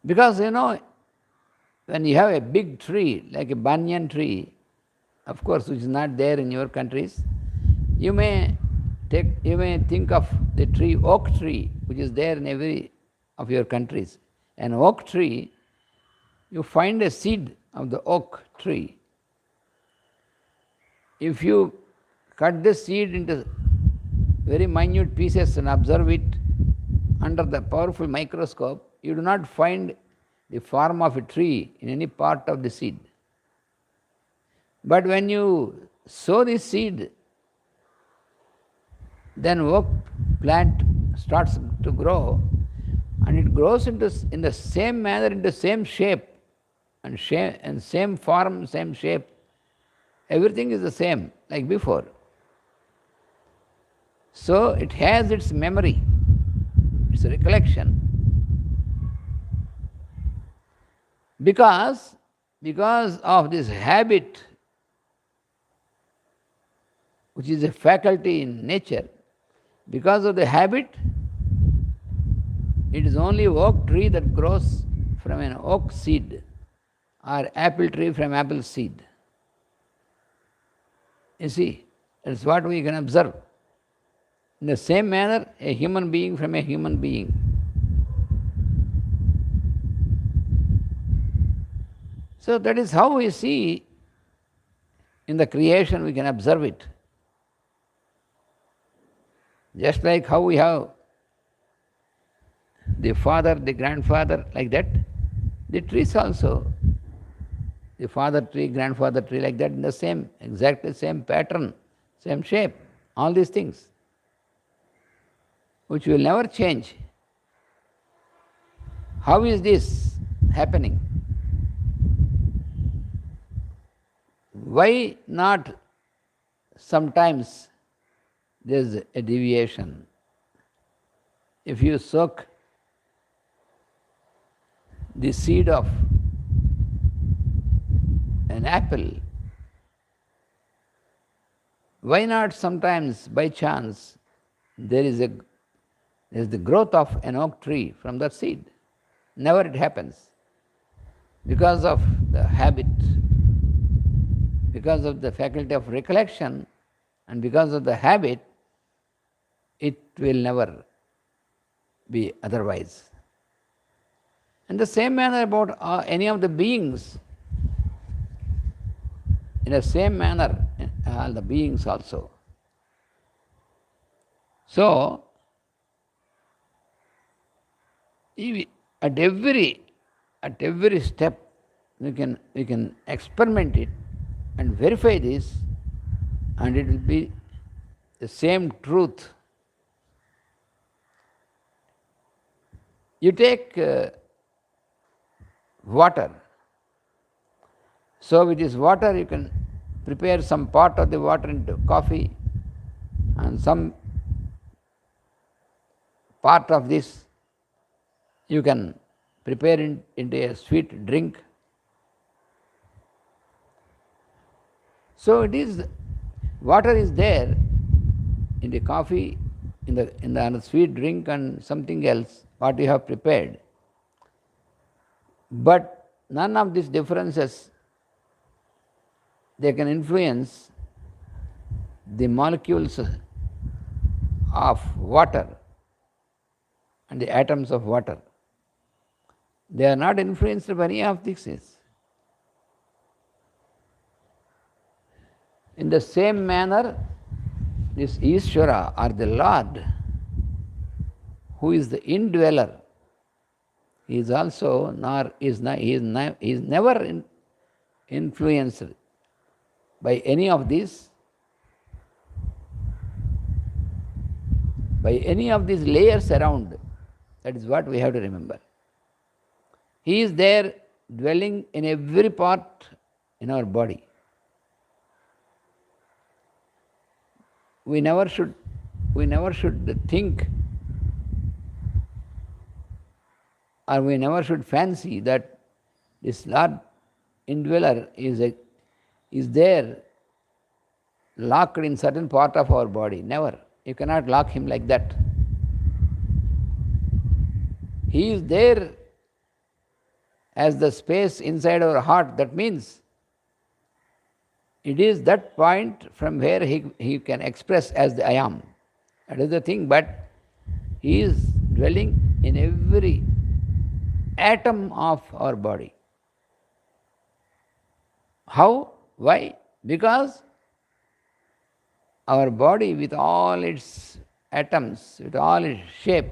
Because when you have a big tree, like a banyan tree, of course, which is not there in your countries, you may think of the tree, oak tree, which is there in every of your countries. An oak tree, you find a seed of the oak tree. If you cut this seed into very minute pieces and observe it under the powerful microscope, you do not find the form of a tree in any part of the seed. But when you sow this seed, then oak plant starts to grow, and it grows in the same manner, in the same shape, and same form, same shape. Everything is the same, like before. So it has its memory, its recollection. Because of this habit, which is a faculty in nature, because of the habit, it is only oak tree that grows from an oak seed, or apple tree from apple seed. You see, that's what we can observe. In the same manner, a human being from a human being. So that is how we see in the creation, we can observe it. Just like how we have the father, the grandfather, like that, the trees also, the father tree, grandfather tree, like that, in the same, exactly same pattern, same shape, all these things, which will never change. How is this happening? why not sometimes there is a deviation? If you soak the seed of an apple, why not sometimes by chance there is the growth of an oak tree from that seed? Never it happens. Because of the habit, because of the faculty of recollection, and because of the habit, it will never be otherwise. In the same manner about any of the beings, in the same manner all the beings also. So, at every step we can experiment it and verify this, and it will be the same truth. You take water. So with this water you can prepare some part of the water into coffee, and some part of this you can prepare into a sweet drink. So it is, water is there in the coffee, in the sweet drink and something else, what you have prepared. But none of these differences, they can influence the molecules of water and the atoms of water. They are not influenced by any of these. In the same manner, this Ishvara or the Lord, who is the indweller, he is also never influenced by any of these, by any of these layers around. That is what we have to remember. He is there dwelling in every part in our body. We never should think, or we never should fancy that this Lord indweller is there locked in certain part of our body. Never. You cannot lock him like that. He is there as the space inside our heart. That means it is that point from where he can express as the I am. That is the thing, but he is dwelling in every atom of our body. How? Why? Because our body, with all its atoms, with all its shape,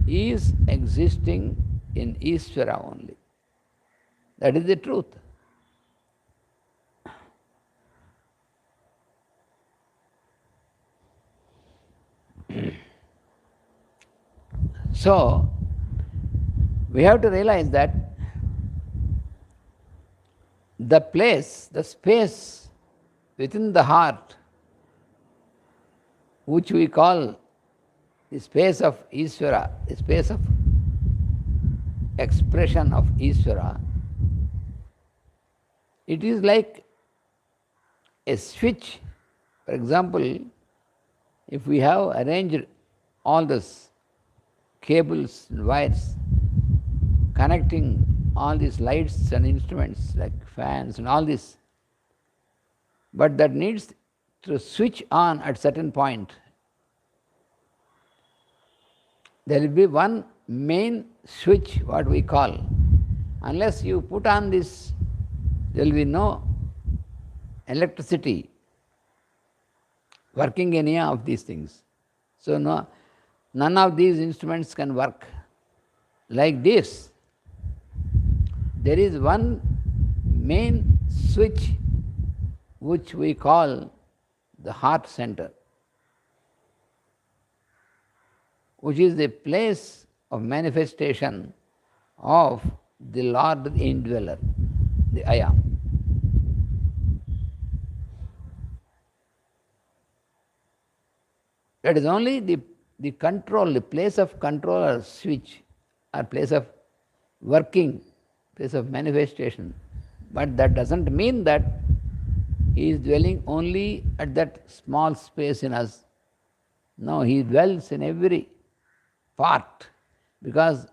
is existing in Ishvara only. That is the truth. So, we have to realize that the place, the space within the heart, which we call the space of Ishvara, the space of expression of Ishvara, it is like a switch. For example, if we have arranged all these cables and wires connecting all these lights and instruments like fans and all this, but that needs to switch on at certain point. There will be one main switch, what we call. Unless you put on this, there will be no electricity working any of these things. So none of these instruments can work. Like this, there is one main switch which we call the heart center, which is the place of manifestation of the Lord indweller, the I am. That is only the control, the place of control or switch, or place of working, place of manifestation. But that doesn't mean that he is dwelling only at that small space in us. No, he dwells in every part, because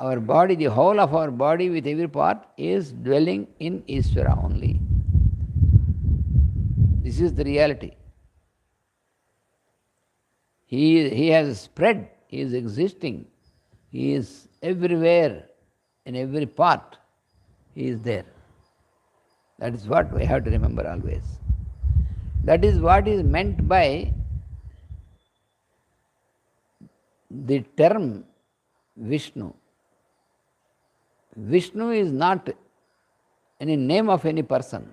our body, the whole of our body with every part is dwelling in Ishvara only. This is the reality. He has spread, he is existing, he is everywhere, in every part, he is there. That is what we have to remember always. That is what is meant by the term Vishnu. Vishnu is not any name of any person.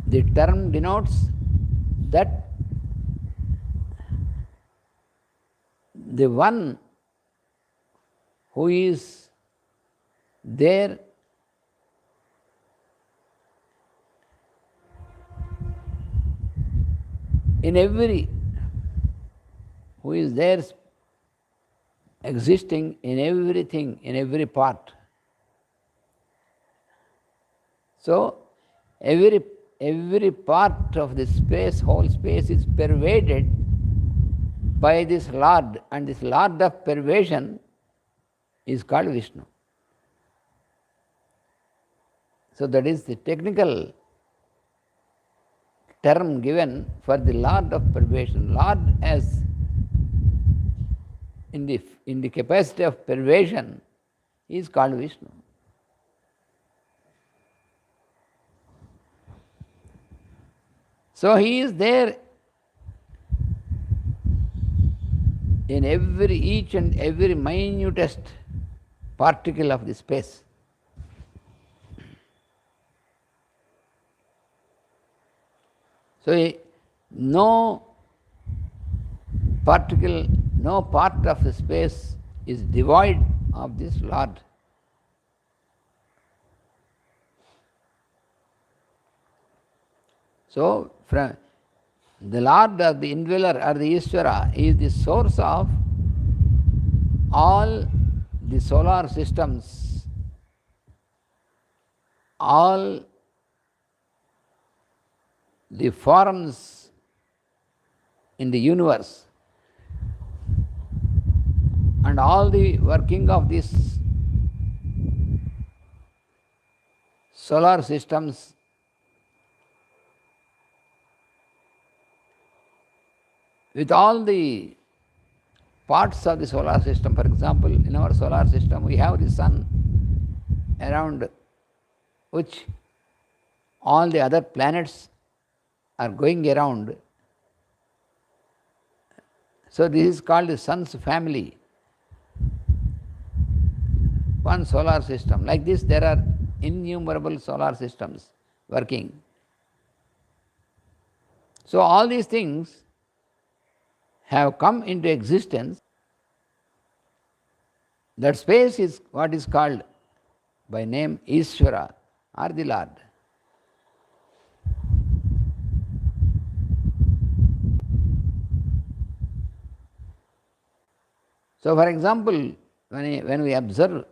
The term denotes that the one who is there in every, who is there existing in everything, in every part. So, every part of the space, whole space is pervaded by this Lord, and this Lord of pervasion is called Vishnu. So that is the technical term given for the Lord of pervasion. Lord as in the capacity of pervasion is called Vishnu. So he is there in each and every minutest particle of the space. So no particle, no part of the space is devoid of this Lord. So, from the Lord or the indweller or the Ishvara is the source of all the solar systems, all the forms in the universe, and all the working of these solar systems with all the parts of the solar system. For example, in our solar system we have the sun, around which all the other planets are going around. So this is called the sun's family, one solar system. Like this there are innumerable solar systems working. So all these things have come into existence. That space is what is called by name Ishvara or the Lord. So for example, when we observe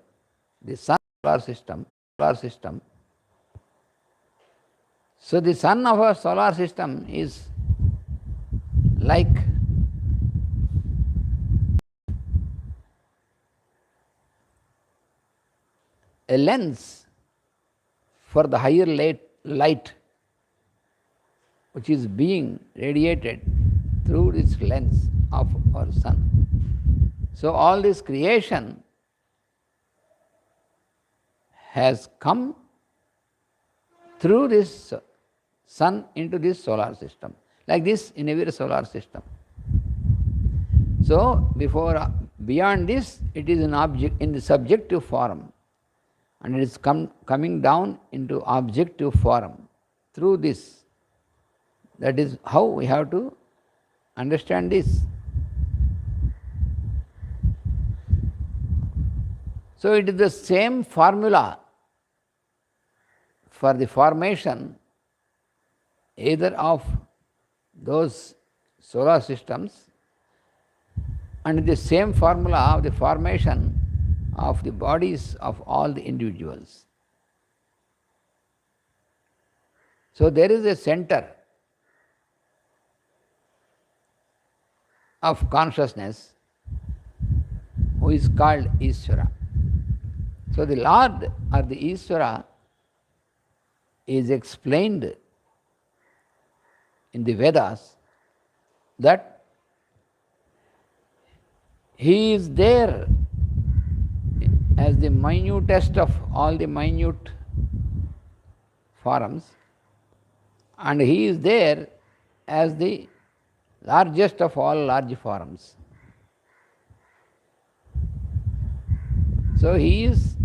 the sun solar system, so the sun of our solar system is like a lens for the higher light which is being radiated through this lens of our sun. So all this creation has come through this sun into this solar system, like this in every solar system. So beyond this, it is an object in the subjective form, and it is coming down into objective form through this. That is how we have to understand this. So it is the same formula for the formation either of those solar systems, and the same formula of the formation of the bodies of all the individuals. So there is a center of consciousness who is called Ishvara. So the Lord or the Ishvara is explained in the Vedas that He is there as the minutest of all the minute forms, and He is there as the largest of all large forms. So He is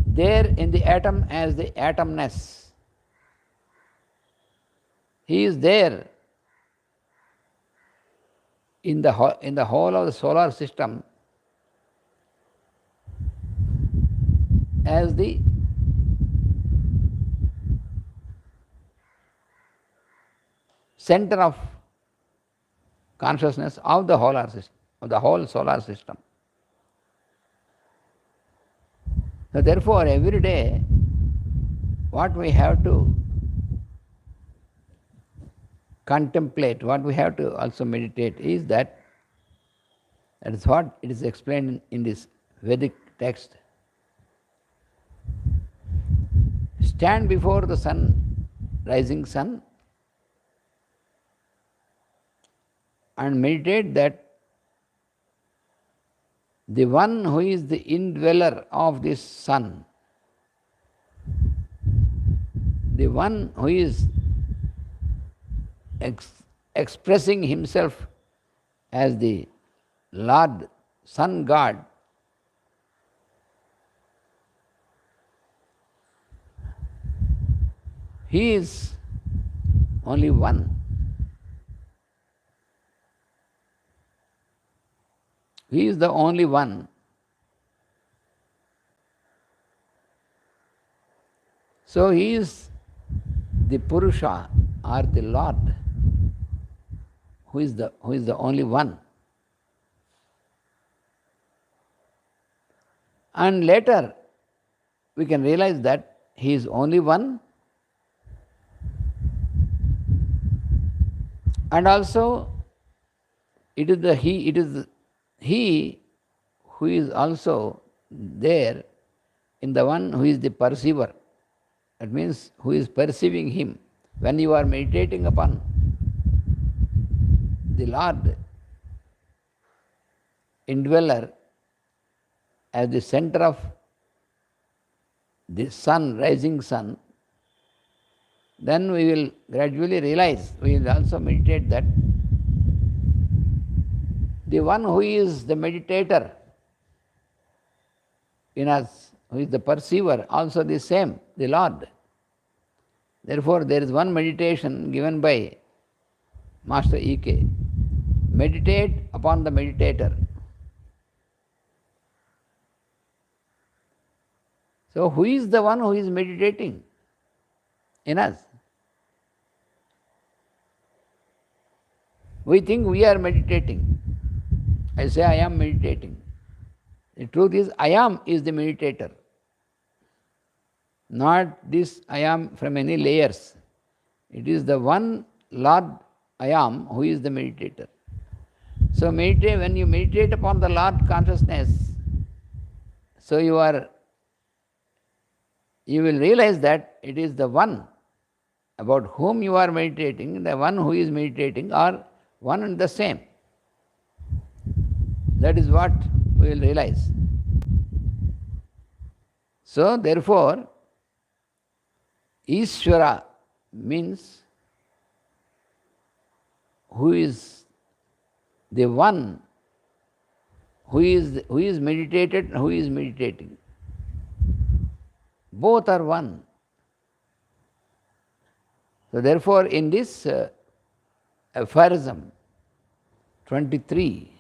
there in the atom as the atomness. He is there in the whole of the solar system as the center of consciousness of the whole solar system. So therefore, every day, what we have to contemplate, what we have to also meditate is that is what it is explained in this Vedic text. Stand before the sun, rising sun, and meditate that the one who is the indweller of this sun, the one who is expressing himself as the Lord, Sun God, He is only one. He is the only one. So He is the Purusha or the Lord, who is the only one. And later we can realize that He is only one, and also it is He who is also there in the one who is the perceiver. That means who is perceiving Him. When you are meditating upon the Lord, indweller, as the center of the sun, rising sun, then we will gradually realize, we will also meditate that the one who is the meditator in us, who is the perceiver, also the same, the Lord. Therefore, there is one meditation given by Master E.K. Meditate upon the meditator. So, who is the one who is meditating in us? We think we are meditating. I say I am meditating. The truth is, I am is the meditator. Not this I am from any layers. It is the one Lord I am who is the meditator. So when you meditate upon the Lord consciousness, so you will realize that it is the one about whom you are meditating, the one who is meditating are one and the same. That is what we will realize. So therefore, Ishvara means who is the one who is meditated and who is meditating. Both are one. So therefore, in this Aphorism 23,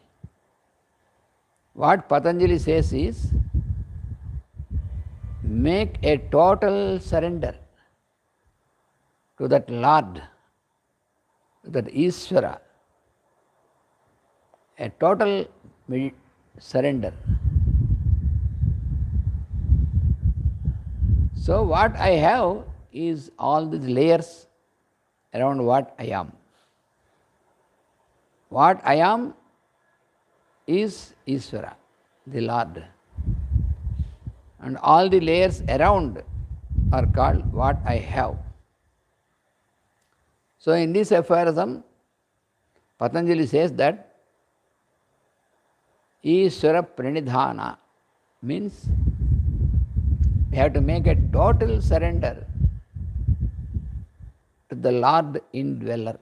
what Patanjali says is, make a total surrender to that Lord, that Ishvara, a total surrender. So what I have is all these layers around what I am. What I am is Ishvara, the Lord. And all the layers around are called what I have. So in this aphorism, Patanjali says that Ishvara Pranidhana means we have to make a total surrender to the Lord indweller.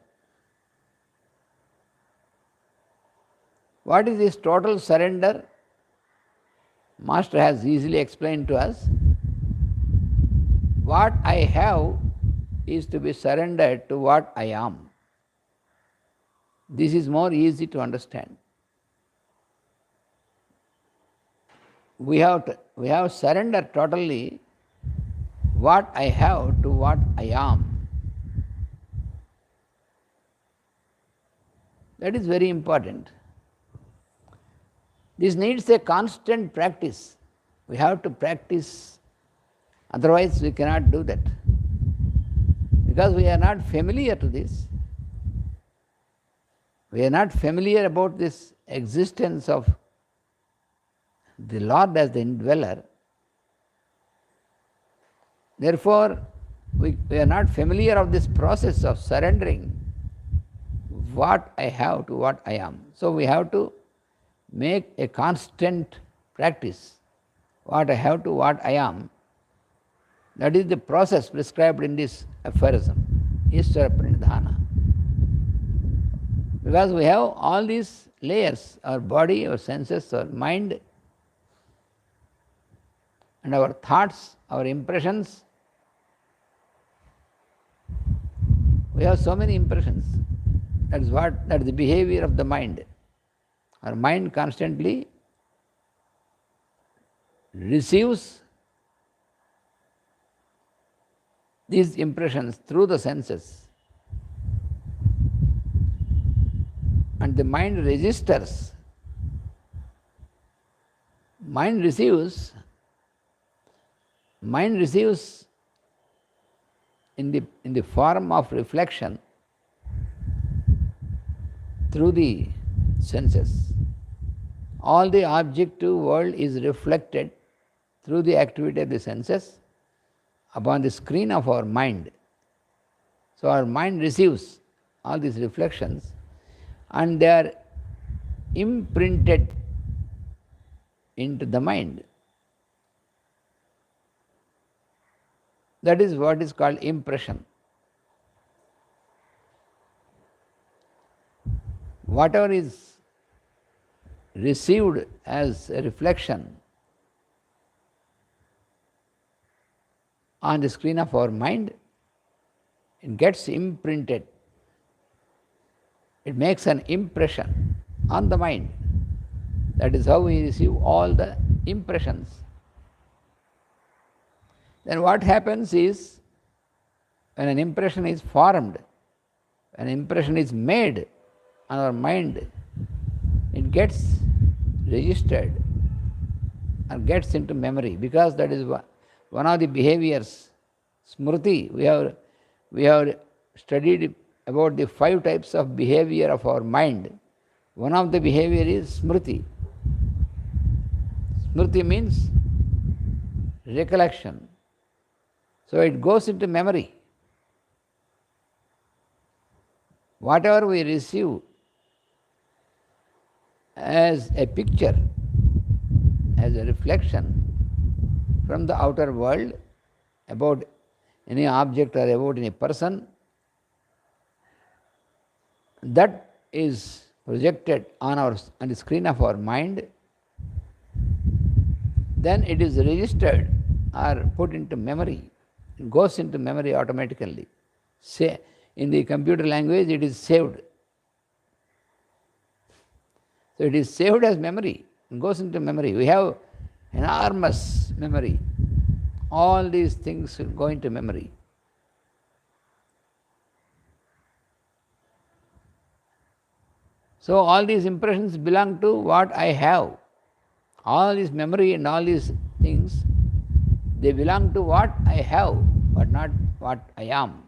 What is this total surrender? Master has easily explained to us. What I have is to be surrendered to what I am. This is more easy to understand. We have surrendered totally what I have to what I am. That is very important. This needs a constant practice. We have to practice, otherwise we cannot do that. Because we are not familiar to this. We are not familiar about this existence of the Lord as the indweller. Therefore, we are not familiar of this process of surrendering what I have to what I am. So we have to make a constant practice. What I have to what I am. That is the process prescribed in this aphorism, Ishvara Pranidhana. Because we have all these layers, our body, our senses, our mind, and our thoughts, our impressions. We have so many impressions. That is the behavior of the mind. Our mind constantly receives these impressions through the senses. And the mind registers. Mind receives in the form of reflection through the senses. All the objective world is reflected through the activity of the senses upon the screen of our mind. So our mind receives all these reflections and they are imprinted into the mind. That is what is called impression. Whatever is received as a reflection on the screen of our mind, it gets imprinted. It makes an impression on the mind. That is how we receive all the impressions. Then what happens is, when an impression is formed, when an impression is made on our mind, it gets registered or gets into memory, because that is one of the behaviors. Smriti, we have studied about the 5 types of behavior of our mind. One of the behavior is smriti. Smriti means recollection. So it goes into memory. Whatever we receive as a picture, as a reflection from the outer world about any object or about any person, that is projected on the screen of our mind. Then it is registered or put into memory. It goes into memory automatically. In the computer language, it is saved. So it is saved as memory. It goes into memory. We have enormous memory. All these things will go into memory. So all these impressions belong to what I have. All this memory and all these things, they belong to what I have, but not what I am.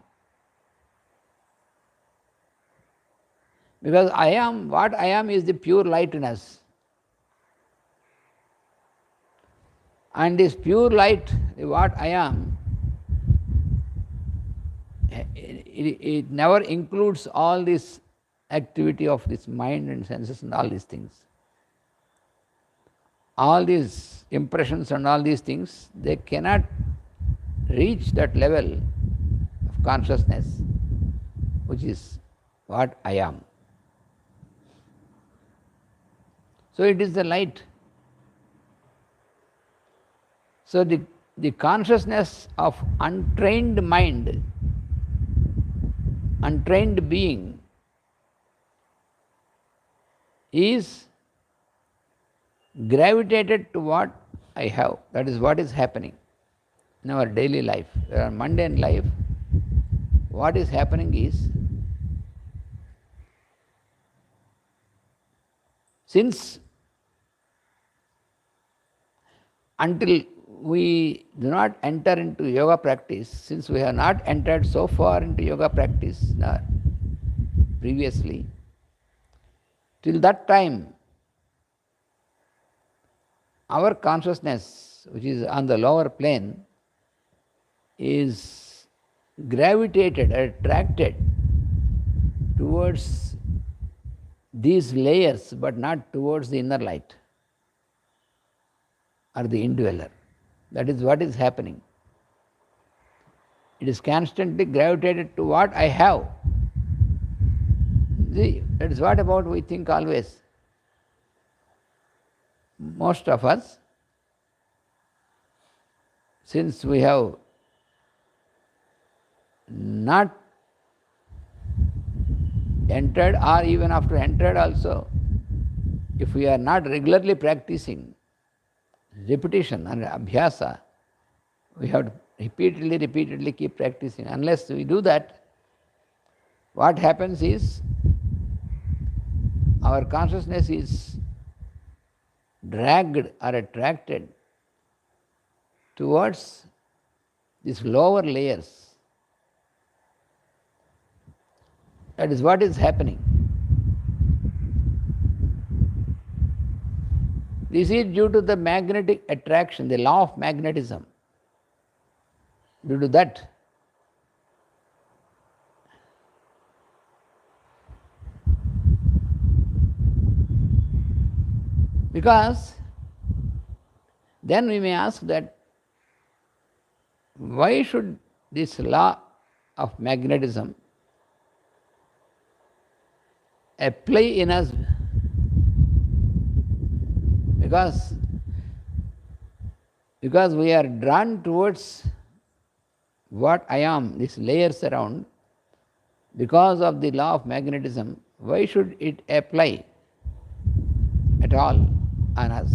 Because I am, what I am is the pure light in us. And this pure light, what I am, it never includes all this activity of this mind and senses and all these things. All these impressions and all these things, they cannot reach that level of consciousness, which is what I am. So it is the light. So the consciousness of untrained mind, untrained being, is gravitated to what I have. That is what is happening in our daily life. In our mundane life, what is happening is, since until we do not enter into yoga practice, since we have not entered so far into yoga practice previously, till that time, our consciousness, which is on the lower plane, is gravitated, attracted towards these layers, but not towards the inner light or the indweller. That is what is happening. It is constantly gravitated to what I have. See, that is what about we think always. Most of us, since we have not entered, or even after entered also, if we are not regularly practicing repetition and abhyasa, we have to repeatedly keep practicing. Unless we do that, what happens is, our consciousness is dragged or attracted towards these lower layers. That is what is happening. This is due to the magnetic attraction, the law of magnetism. Due to that, because then we may ask that, why should this law of magnetism apply in us? Because we are drawn towards what I am, these layers around, because of the law of magnetism, why should it apply at all on us?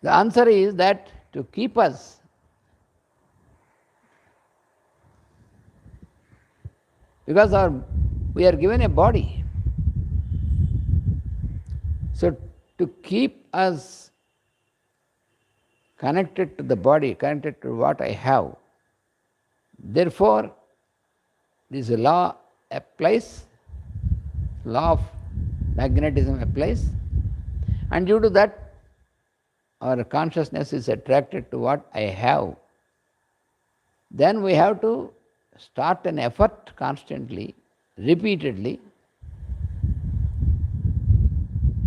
The answer is that to keep us because we are given a body. So to keep us connected to the body, connected to what I have, therefore this law applies, law of magnetism applies, and due to that our consciousness is attracted to what I have. Then we have to start an effort constantly, repeatedly,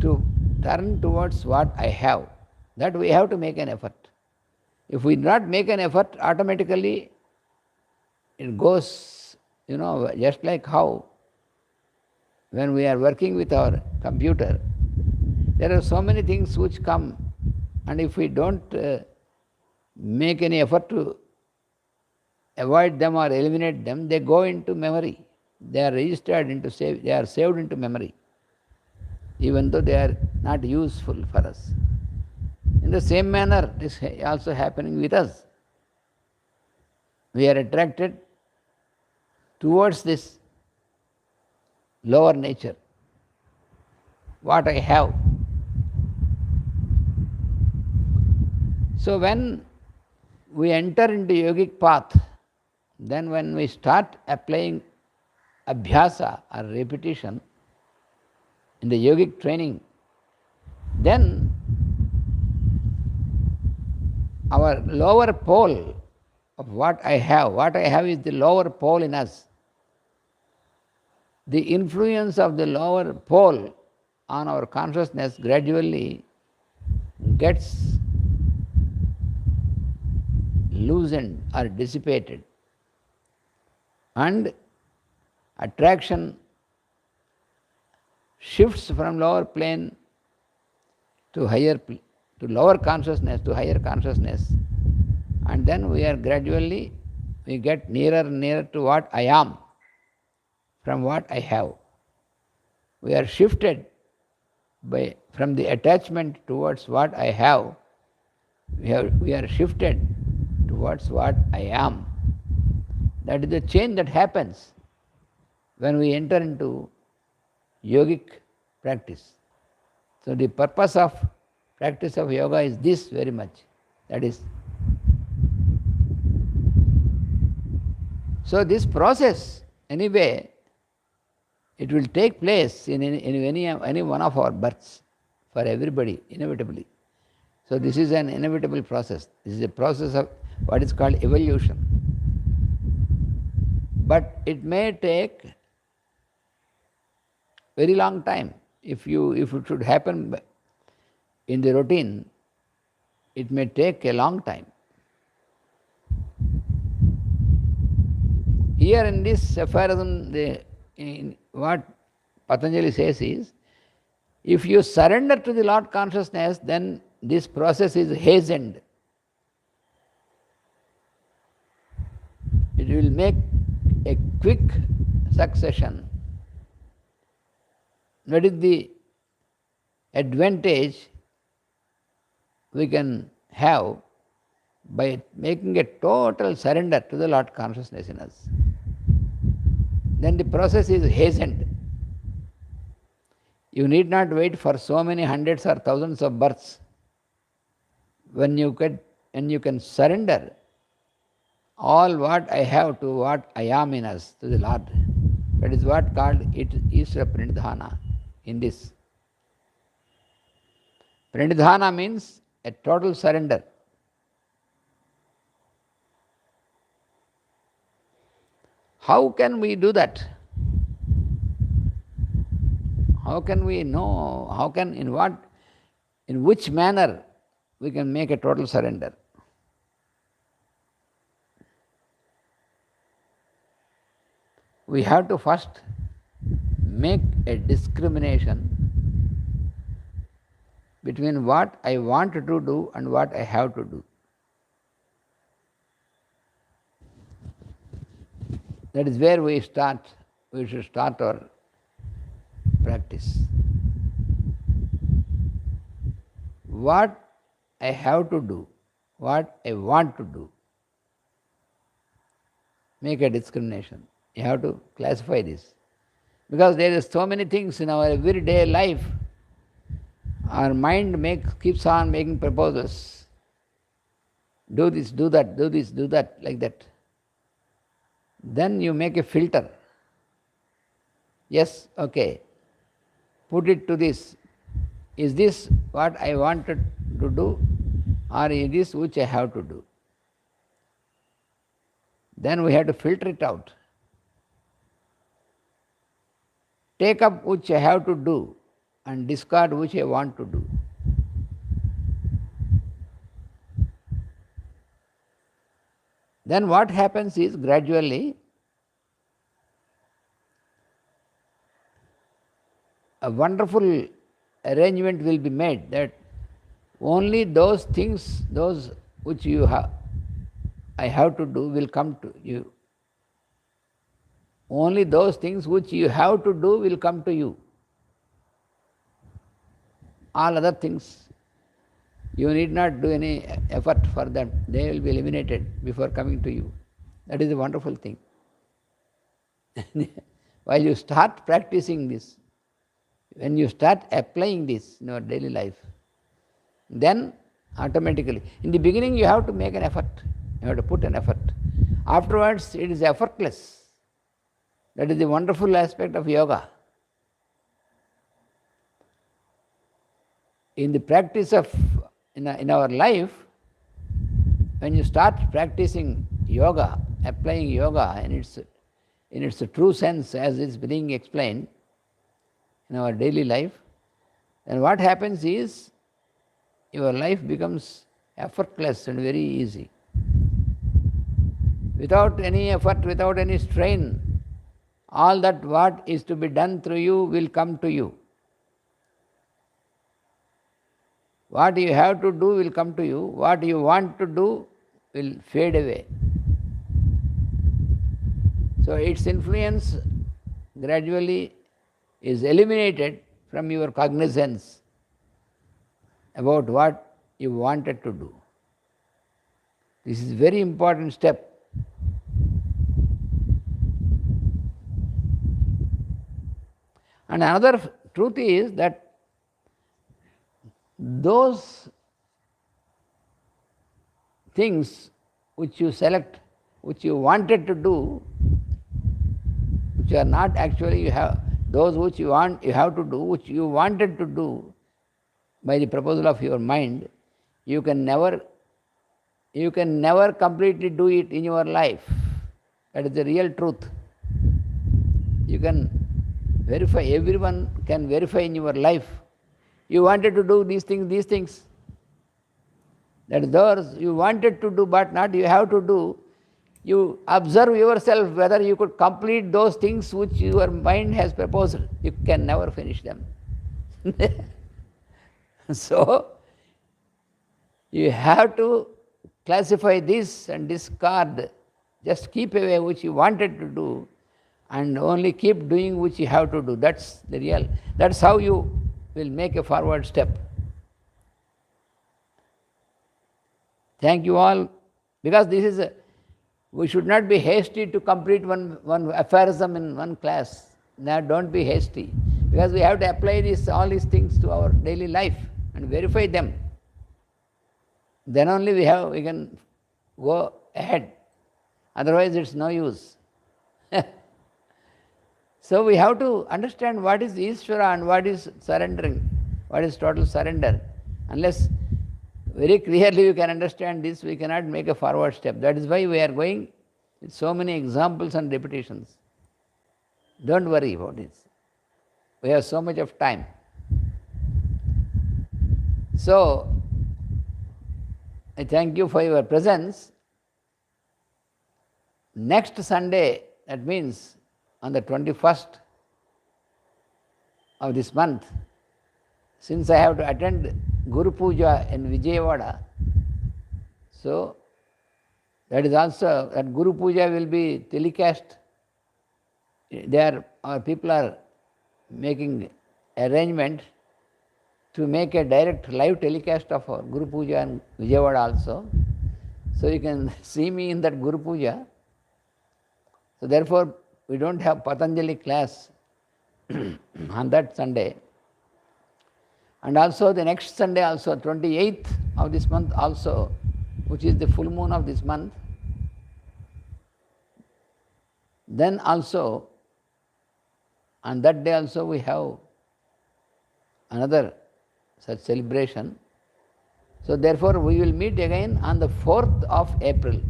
to turn towards what I have. That we have to make an effort. If we do not make an effort, automatically it goes, just like how when we are working with our computer, there are so many things which come, and if we don't make any effort to avoid them or eliminate them, they go into memory. They are registered into they are saved into memory, even though they are not useful for us. In the same manner, this is also happening with us. We are attracted towards this lower nature, what I have. So when we enter into yogic path, then when we start applying abhyasa or repetition in the yogic training, then our lower pole of what I have is the lower pole in us. The influence of the lower pole on our consciousness gradually gets loosened or dissipated, and attraction shifts from lower plane to lower consciousness, to higher consciousness, and then we get nearer and nearer to what I am from what I have. We are shifted from the attachment towards what I have. We are shifted towards what I am. That is the change that happens when we enter into yogic practice. So the purpose of practice of yoga is this very much. That is, so this process, anyway, it will take place in any one of our births, for everybody, inevitably. So this is an inevitable process. This is a process of what is called evolution. But it may take very long time. If it should happen in the routine, it may take a long time. Here in this aphorism, what Patanjali says is, if you surrender to the Lord consciousness, then this process is hastened. It will make a quick succession. What is the advantage we can have by making a total surrender to the Lord consciousness in us? Then the process is hastened. You need not wait for so many hundreds or thousands of births. When you can surrender all what I have to what I am in us, to the Lord. That is what called it Isra Pranidhana in this. Pranidhana means a total surrender. How can we do that? How can we know? In which manner we can make a total surrender? We have to first make a discrimination between what I want to do and what I have to do. That is where we should start our practice. What I have to do, what I want to do. Make a discrimination. You have to classify this. Because there is so many things in our everyday life. Our mind keeps on making proposals. Do this, do that, do this, do that, like that. Then you make a filter. Yes, okay. Put it to this. Is this what I wanted to do, or is this which I have to do? Then we have to filter it out. Take up which I have to do and discard which I want to do. Then what happens is gradually a wonderful arrangement will be made that only those things, those which I have to do will come to you. Only those things which you have to do will come to you. All other things, you need not do any effort for them. They will be eliminated before coming to you. That is a wonderful thing. While you start practicing this, when you start applying this in your daily life, then automatically, in the beginning you have to make an effort, you have to put an effort. Afterwards it is effortless. That is the wonderful aspect of yoga. In the practice of, in our life, when you start practicing yoga, applying yoga in its true sense as is being explained in our daily life, then what happens is your life becomes effortless and very easy. Without any effort, without any strain, all that what is to be done through you will come to you. What you have to do will come to you. What you want to do will fade away. So its influence gradually is eliminated from your cognizance about what you wanted to do. This is a very important step. And another truth is that those things which you select, which you wanted to do, which are not actually you have, those which you want, you have to do, which you wanted to do by the proposal of your mind, you can never completely do it in your life. That is the real truth. You can verify, everyone can verify in your life. You wanted to do these things. That is those you wanted to do but not you have to do. You observe yourself whether you could complete those things which your mind has proposed. You can never finish them. So, you have to classify this and discard. Just keep away which you wanted to do and only keep doing which you have to do. That's the real. That's how you will make a forward step. Thank you all. Because this is we should not be hasty to complete one aphorism in one class. Now don't be hasty. Because we have to apply all these things to our daily life and verify them. Then only we can go ahead. Otherwise it's no use. So we have to understand what is Ishvara and what is surrendering, what is total surrender. Unless very clearly we can understand this, we cannot make a forward step. That is why we are going with so many examples and repetitions. Don't worry about this. We have so much of time. So, I thank you for your presence. Next Sunday, that means on the 21st of this month, since I have to attend Guru Puja in Vijayawada, so that is also, that Guru Puja will be telecast. Our people are making arrangement to make a direct live telecast of our Guru Puja in Vijayawada also. So you can see me in that Guru Puja. So therefore, we don't have Patanjali class on that Sunday. And also the next Sunday also, 28th of this month also, which is the full moon of this month. Then also, on that day also we have another such celebration. So therefore we will meet again on the 4th of April.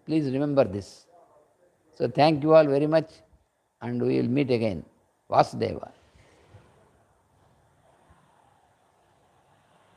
Please remember this. So thank you all very much and we will meet again. Vasudeva.